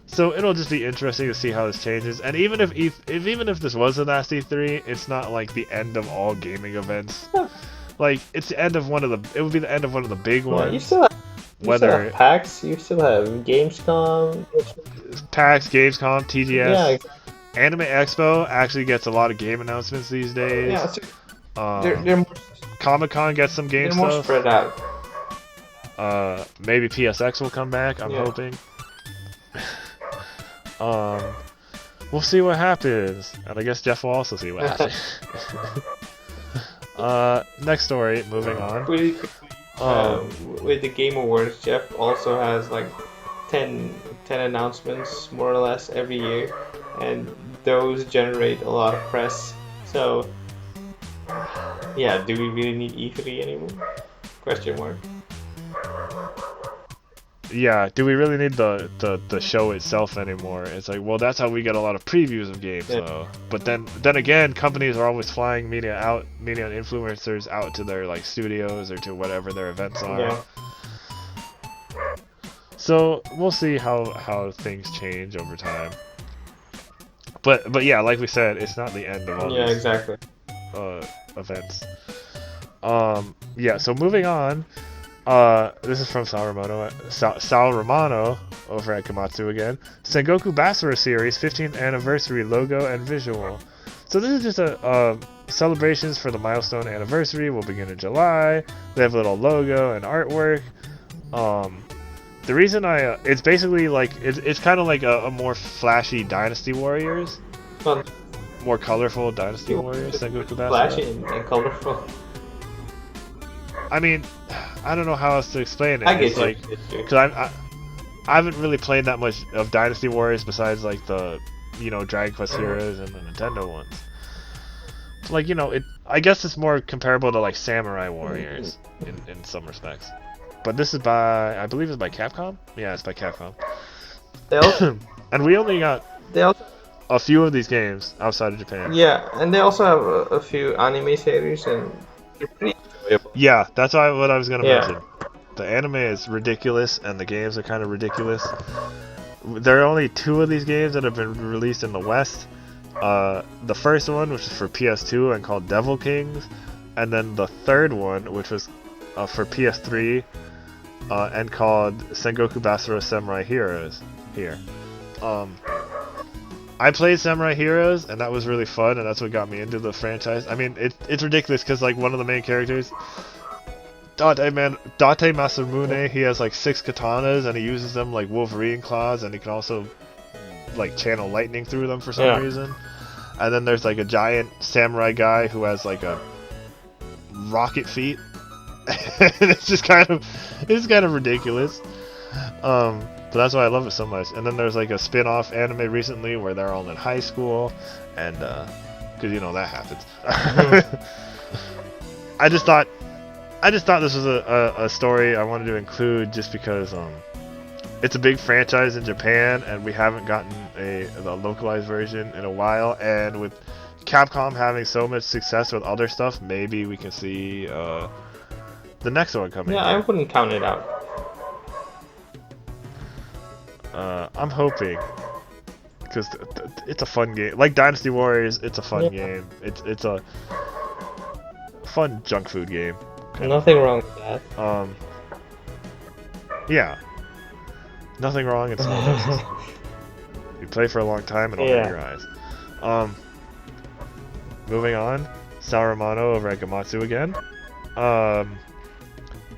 So it'll just be interesting to see how this changes. And even if this was the last E3, it's not like the end of all gaming events. Like it's the end of it would be the end of one of the big ones. You still have PAX, you still have Gamescom. PAX, Gamescom, TGS. Yeah. Anime Expo actually gets a lot of game announcements these days. Yeah, so they're more, Comic-Con gets some game they're stuff. more spread out. Maybe PSX will come back, I'm hoping. We'll see what happens. And I guess Jeff will also see what happens. Next story, moving on. Really quickly, with the Game Awards, Jeff also has like 10 announcements, more or less, every year. And those generate a lot of press. So, yeah, do we really need E3 anymore? Question mark. Yeah, do we really need the show itself anymore? It's like, well, that's how we get a lot of previews of games, though. But then again, companies are always flying media and influencers out to their like studios or to whatever their events are. Yeah. So we'll see how things change over time. But yeah, like we said, it's not the end of all these exactly. Events. Yeah, so moving on. This is from Sal Romano over at Komatsu again. Sengoku Basara series 15th anniversary logo and visual. So this is just a celebrations for the milestone anniversary will begin in July. They have a little logo and artwork. The reason it's basically like it's kind of like a more flashy Dynasty Warriors, Well, more colorful Dynasty Warriors, Sengoku flashy Basara. and colorful. I mean, I don't know how else to explain it. I get It's you. like, because I haven't really played that much of Dynasty Warriors besides like the, Dragon Quest Heroes and the Nintendo ones. Like, I guess it's more comparable to like Samurai Warriors in some respects. But this is I believe it's by Capcom? Yeah, it's by Capcom. They also, And we only got they also, a few of these games outside of Japan. yeah, and they also have a few anime series, and they're pretty enjoyable. Yeah, that's what I was going to Yeah. mention. The anime is ridiculous, and the games are kind of ridiculous. There are only 2 of these games that have been released in the West. The first one, which is for PS2 and called Devil Kings, and then the third one, which was for PS3 and called Sengoku Basara Samurai Heroes here. I played Samurai Heroes, and that was really fun, and that's what got me into the franchise. I mean, it's ridiculous because like one of the main characters, Date Masamune, he has like 6 katanas, and he uses them like Wolverine claws, and he can also like channel lightning through them for some reason. And then there's like a giant samurai guy who has like a rocket feet. It's kind of ridiculous. But that's why I love it so much. And then there's like a spin-off anime recently where they're all in high school, and because that happens. I just thought this was a story I wanted to include just because it's a big franchise in Japan, and we haven't gotten a localized version in a while. And with Capcom having so much success with other stuff, maybe we can see the next one coming. Yeah, I wouldn't count it out. I'm hoping, because it's a fun game. Like Dynasty Warriors, it's a fun game. It's a fun junk food game. Nothing wrong with that. Yeah. Nothing wrong in small doses. You play for a long time and it'll hurt your eyes. Moving on, Saruman over at Gamatsu again.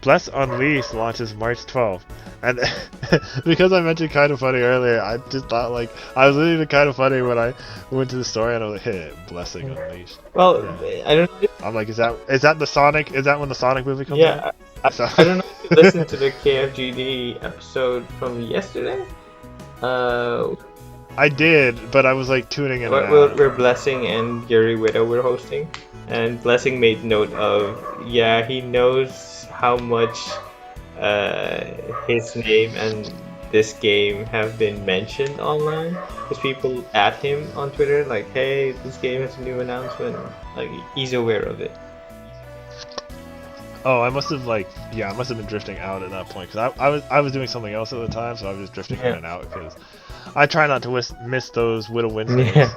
Bless Unleashed launches March 12th. And because I mentioned Kind of Funny earlier, I just thought like I was listening to Kind of Funny when I went to the story, and I was like, "Hey, Blessing Unleashed." Well, I don't. I'm like, is that the Sonic? Is that when the Sonic movie comes out? I don't know if you listened to the KFGD episode from yesterday. I did, but I was like tuning in. Where Blessing and Gary Widow were hosting, and Blessing made note of he knows how much his name and this game have been mentioned online, because people at him on Twitter like, hey, this game has a new announcement. Like, he's aware of it. Oh, I must have been drifting out at that point, because I was doing something else at the time, so I was just drifting in and out, because I try not to miss those Widow Wednesdays.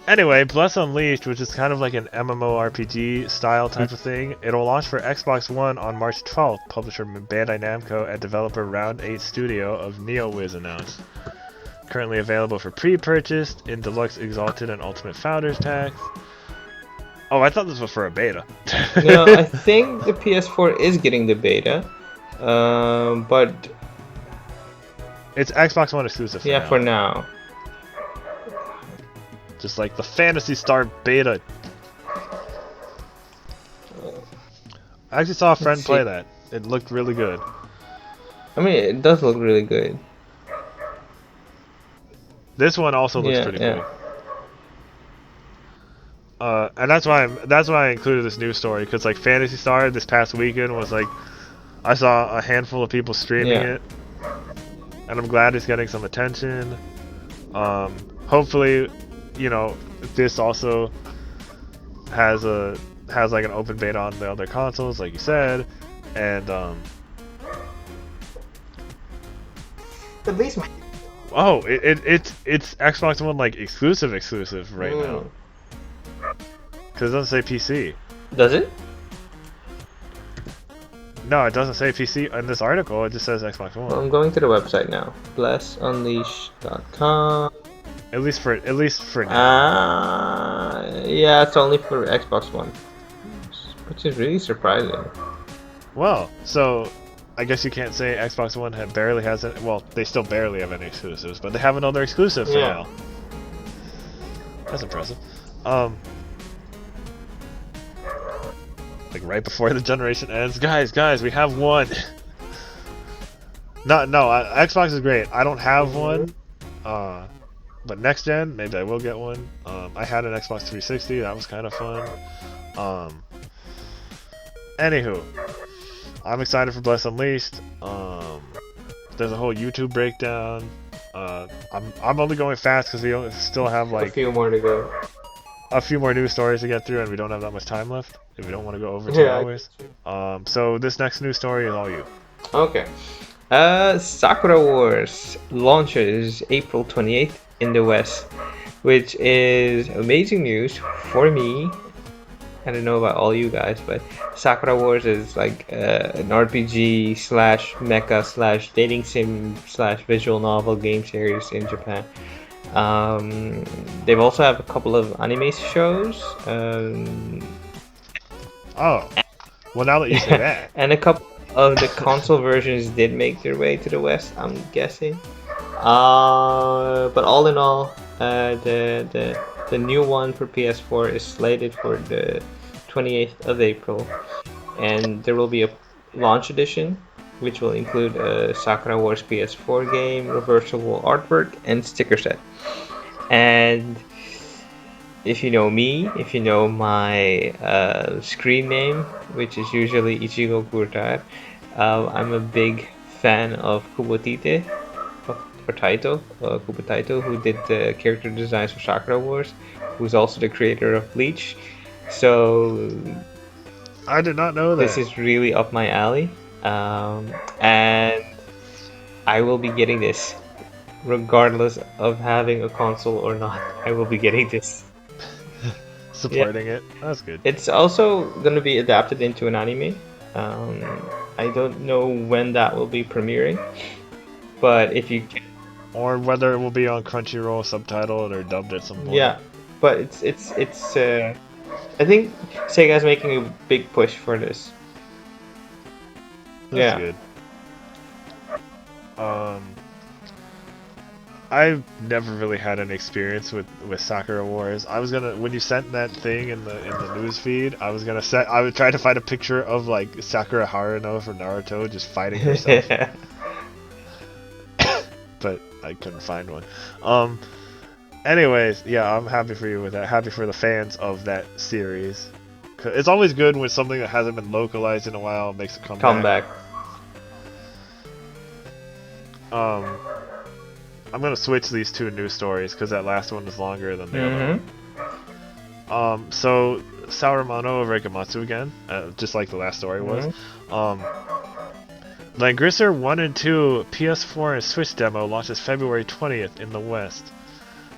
Anyway, Bless Unleashed, which is kind of like an MMORPG style type of thing, it'll launch for Xbox One on March 12th. Publisher Bandai Namco and developer Round 8 Studio of NeoWiz announced. Currently available for pre-purchase in Deluxe Exalted and Ultimate Founders Packs. Oh, I thought this was for a beta. No, I think the PS4 is getting the beta, but it's Xbox One exclusive. For now. Just like the Phantasy Star beta. I actually saw a friend play that. It looked really good. I mean, it does look really good. This one also looks pretty cool. And that's why I included this news story, because like Phantasy Star this past weekend was like, I saw a handful of people streaming it, and I'm glad it's getting some attention. Hopefully, this also has like an open beta on the other consoles, like you said, and at least it's Xbox One like exclusive right now, because it doesn't say PC. Does it? No, it doesn't say PC in this article. It just says Xbox One. Well, I'm going to the website now. blessunleashed.com. At least for now. Yeah, it's only for Xbox One, which is really surprising. Well, so I guess you can't say Xbox One barely has it. Well, they still barely have any exclusives, but they have another exclusive for Yeah. now. That's impressive. Um, like right before the generation ends, guys, we have one. No, Xbox is great. I don't have one. But next gen, maybe I will get one. I had an Xbox 360. That was kind of fun. Anywho, I'm excited for Bless Unleashed. There's a whole YouTube breakdown. I'm only going fast because we still have A like few more to go. a few more news stories to get through, and we don't have that much time left. If we don't want to go over 2 Yeah. hours. So this next news story is all you. Okay. Sakura Wars launches April 28th in the West, which is amazing news for me. I don't know about all you guys, but Sakura Wars is like an RPG slash mecha slash dating sim slash visual novel game series in Japan. They've also have a couple of anime shows. Oh, well now that you say that, And a couple of the console versions did make their way to the West, I'm guessing. But all in all, the new one for PS4 is slated for the 28th of April, and there will be a launch edition, which will include a Sakura Wars PS4 game, reversible artwork, and sticker set. And if you know me, if you know my screen name, which is usually Ichigo Kurtar, I'm a big fan of Kubotite, or Taito, Taito, who did the character designs for Sakura Wars, who's also the creator of Bleach. So I did not know that. this is really up my alley, and I will be getting this, regardless of having a console or not. I will be getting this. Supporting it. That's good. It's also going to be adapted into an anime. I don't know when that will be premiering, but if you can, Or whether it will be on Crunchyroll subtitled or dubbed at some point. yeah, but it's I think Sega's making a big push for this. That's good. I've never really had any experience with Sakura Wars. I was gonna, when you sent that thing in the news feed, I would try to find a picture of like Sakura Haruno from Naruto just fighting herself. But I couldn't find one. Anyways, yeah, I'm happy for you with that. Happy for the fans of that series. It's always good when something that hasn't been localized in a while makes a comeback. I'm gonna switch these two news stories because that last one is longer than the other one. So Sauramano of Reikamatsu again, just like the last story was. Langrisser 1 and 2 PS4 and Switch demo launches February 20th in the West.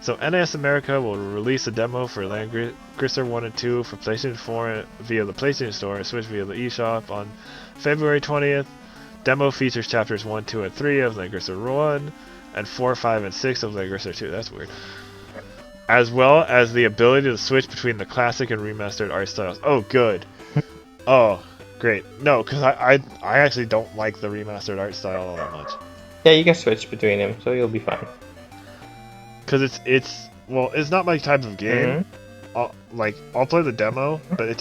So NAS America will release a demo for Langrisser 1 and 2 for PlayStation 4 via the PlayStation Store and Switch via the eShop on February 20th. Demo features chapters 1, 2, and 3 of Langrisser 1 and 4, 5, and 6 of Langrisser 2. That's weird. As well as the ability to switch between the classic and remastered art styles. Oh, good. Oh, great. No, because I actually don't like the remastered art style all that much. Yeah, you can switch between them, so you'll be fine. Because it's not my type of game. I'll play the demo, but it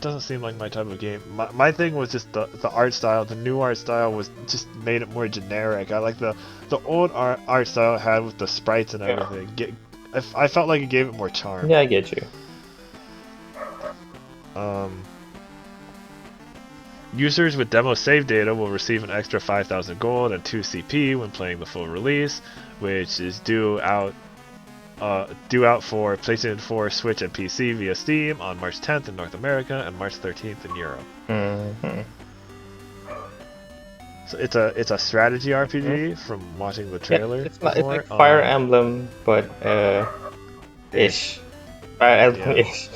doesn't seem like my type of game. My thing was just the art style. The new art style was just made it more generic. I like the old art style it had with the sprites and everything. I felt like it gave it more charm. Yeah, I get you. Users with demo save data will receive an extra 5,000 gold and 2 CP when playing the full release, which is due out for PlayStation 4, Switch, and PC via Steam on March 10th in North America and March 13th in Europe. So it's a strategy RPG from watching the trailer. It's like Fire Emblem, but ish. Fire Emblem ish.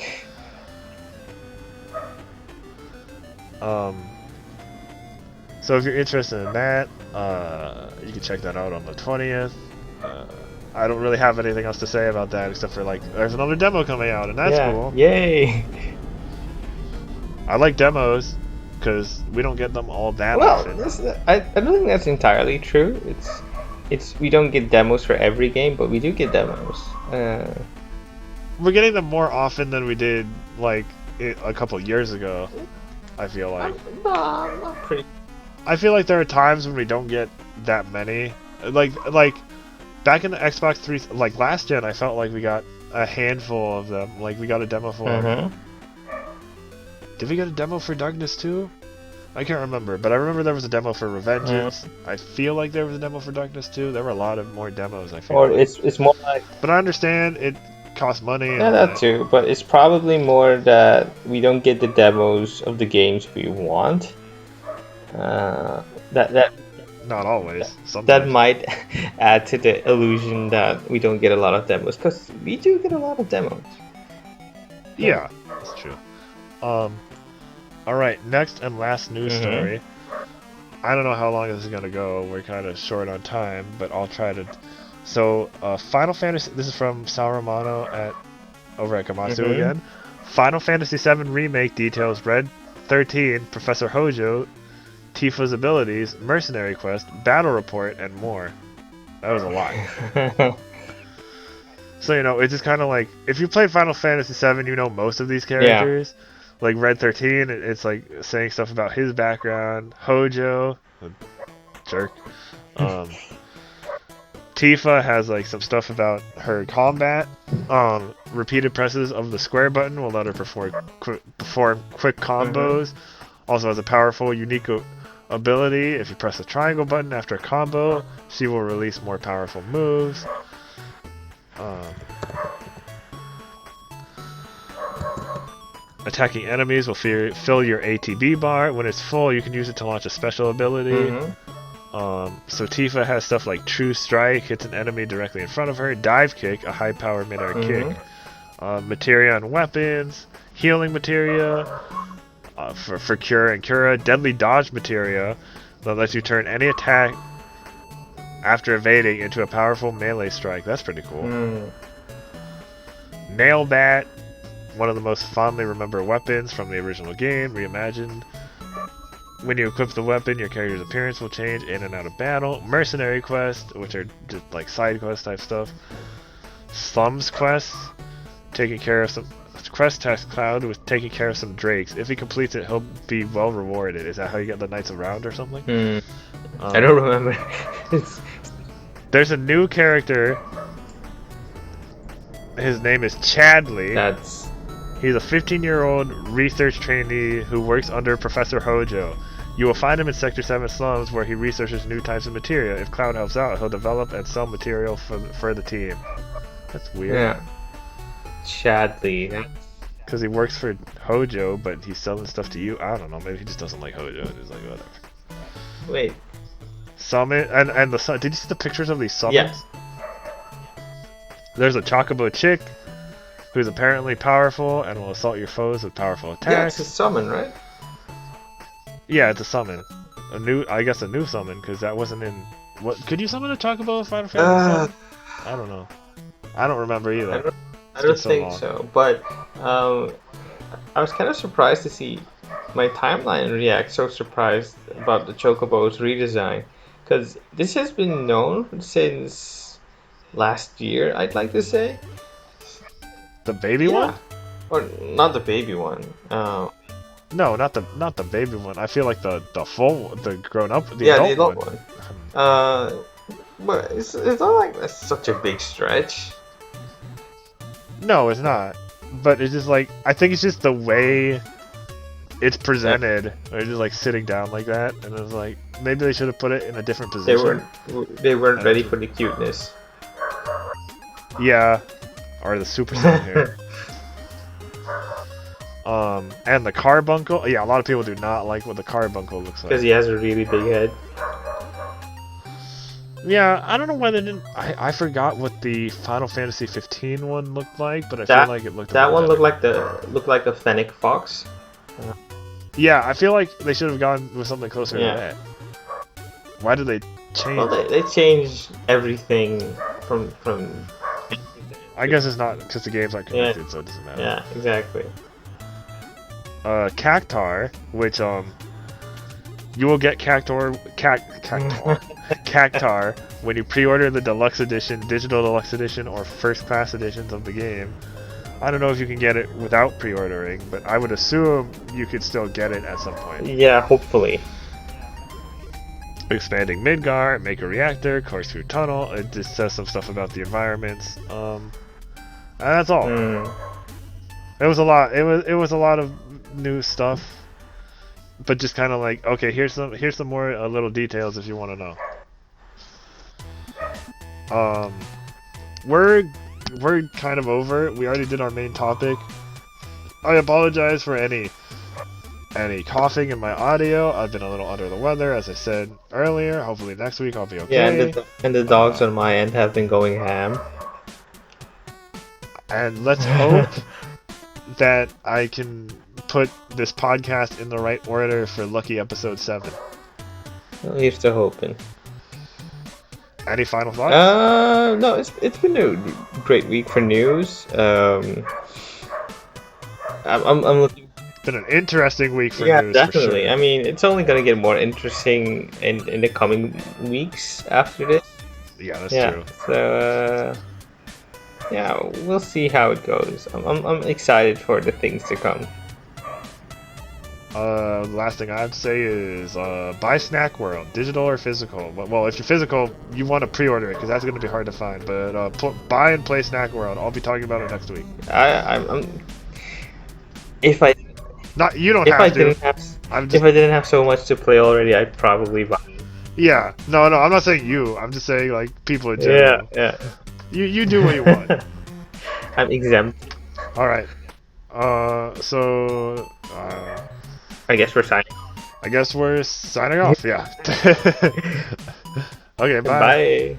So if you're interested in that, you can check that out on the 20th. I don't really have anything else to say about that except for like there's another demo coming out and that's cool. Yay! I like demos. because we don't get them all that Well, often. I don't think that's entirely true. It's we don't get demos for every game, but we do get demos. We're getting them more often than we did like a couple years ago. I feel like. I'm not pretty. I feel like there are times when we don't get that many. Like back in the Xbox 3, like last gen, I felt like we got a handful of them. Like we got a demo for. Did we get a demo for Darkness 2? I can't remember, but I remember there was a demo for Revengeance. I feel like there was a demo for Darkness 2. There were a lot of more demos, I feel Or like. it's more like. But I understand it costs money. Yeah, that too. But it's probably more that we don't get the demos of the games we want. That Not always. Sometimes. that might add to the illusion that we don't get a lot of demos, because we do get a lot of demos. Yeah, that's true. Alright, next and last news story. I don't know how long this is gonna go. We're kind of short on time, but I'll try to. So, Final Fantasy. This is from Sal Romano over at Gamatsu again. Final Fantasy VII Remake details Red 13, Professor Hojo, Tifa's abilities, Mercenary Quest, Battle Report, and more. That was a lot. So, you know, it's just kind of like, if you played Final Fantasy VII, you know most of these characters. Yeah. Like Red 13, it's like saying stuff about his background. Hojo, jerk. Tifa has like some stuff about her combat. Repeated presses of the square button will let her perform quick combos. Also has a powerful, unique ability. If you press the triangle button after a combo, she will release more powerful moves. Attacking enemies will fill your ATB bar. When it's full, you can use it to launch a special ability. So Tifa has stuff like True Strike, hits an enemy directly in front of her. Dive Kick, a high-power mid-air kick. Materia on weapons. Healing Materia for Cure and Cura. Deadly Dodge Materia that lets you turn any attack after evading into a powerful melee strike. That's pretty cool. Nail Bat, one of the most fondly remembered weapons from the original game, reimagined. When you equip the weapon, your character's appearance will change in and out of battle. Mercenary Quest, which are just like side quest type stuff. Slums Quest, taking care of some quest task Cloud with taking care of some drakes. If he completes it, he'll be well rewarded. Is that how you get the Knights of Round or something? I don't remember. There's a new character. His name is Chadley. He's a 15-year-old research trainee who works under Professor Hojo. You will find him in Sector 7 slums where he researches new types of materia. If Cloud helps out, he'll develop and sell material for the team. That's weird. Yeah. Chadley. Because he works for Hojo, but he's selling stuff to you? I don't know. Maybe he just doesn't like Hojo. He's like, whatever. Wait. Summon, and the did you see the pictures of these summons? Yeah. There's a Chocobo chick who's apparently powerful and will assault your foes with powerful attacks. Yeah, it's a summon, right? Yeah, it's a summon. I guess a new summon, because that wasn't in... What? Could you summon a Chocobo in Final Fantasy VII? I don't know. I don't remember either. I don't think so, but I was kind of surprised to see my timeline react so surprised about the Chocobo's redesign, because this has been known since last year, I'd like to say. The baby one? Or not the baby one. No, not the baby one. I feel like the grown up, the adult one. But it's not like that's such a big stretch. No, it's not. But it's just like, I think it's just the way it's presented. They're just like sitting down like that, and it's like maybe they should have put it in a different position. They weren't ready for the cuteness. Yeah, or the super sun hair. And the carbuncle. Yeah, a lot of people do not like what the carbuncle looks like. Because he has a really big head. Yeah, I don't know why they didn't. I forgot what the Final Fantasy 15 one looked like, but I feel like it looked. That one looked like a fennec fox. Yeah, I feel like they should have gone with something closer to that. Why did they change? Well, they changed everything from. I guess it's not because the games aren't connected, so it doesn't matter. Yeah, exactly. Cactar, which You will get Cactar when you pre-order the deluxe edition, digital deluxe edition, or first class editions of the game. I don't know if you can get it without pre-ordering, but I would assume you could still get it at some point. Yeah, hopefully. Expanding Midgar, make a reactor, course through tunnel. It just says some stuff about the environments. And that's all. It was a lot. It was a lot of new stuff, but just kind of like, okay, here's some more little details if you want to know. We're kind of over. We already did our main topic. I apologize for any coughing in my audio. I've been a little under the weather, as I said earlier. Hopefully next week I'll be okay. Yeah, and the dogs on my end have been going ham. And let's hope that I can put this podcast in the right order for lucky episode 7. Well, here's to hoping. Any final thoughts? No, it's been a great week for news. I'm looking. It's been an interesting week for news. Yeah, definitely. For sure. I mean, it's only gonna get more interesting in the coming weeks after this. Yeah, that's true. So yeah, we'll see how it goes. I'm excited for the things to come. The last thing I have to say is buy Snack World, digital or physical. Well, if you're physical, you want to pre-order it because that's going to be hard to find. But buy and play Snack World. I'll be talking about it next week. I'm if I not you don't if have I to. Didn't have, if I didn't have so much to play already, I'd probably buy. Yeah, no, I'm not saying you. I'm just saying like people in general. Yeah. You do what you want. I'm exempt. All right. I guess we're signing. I guess we're signing off. Yeah. Okay. Bye. Bye.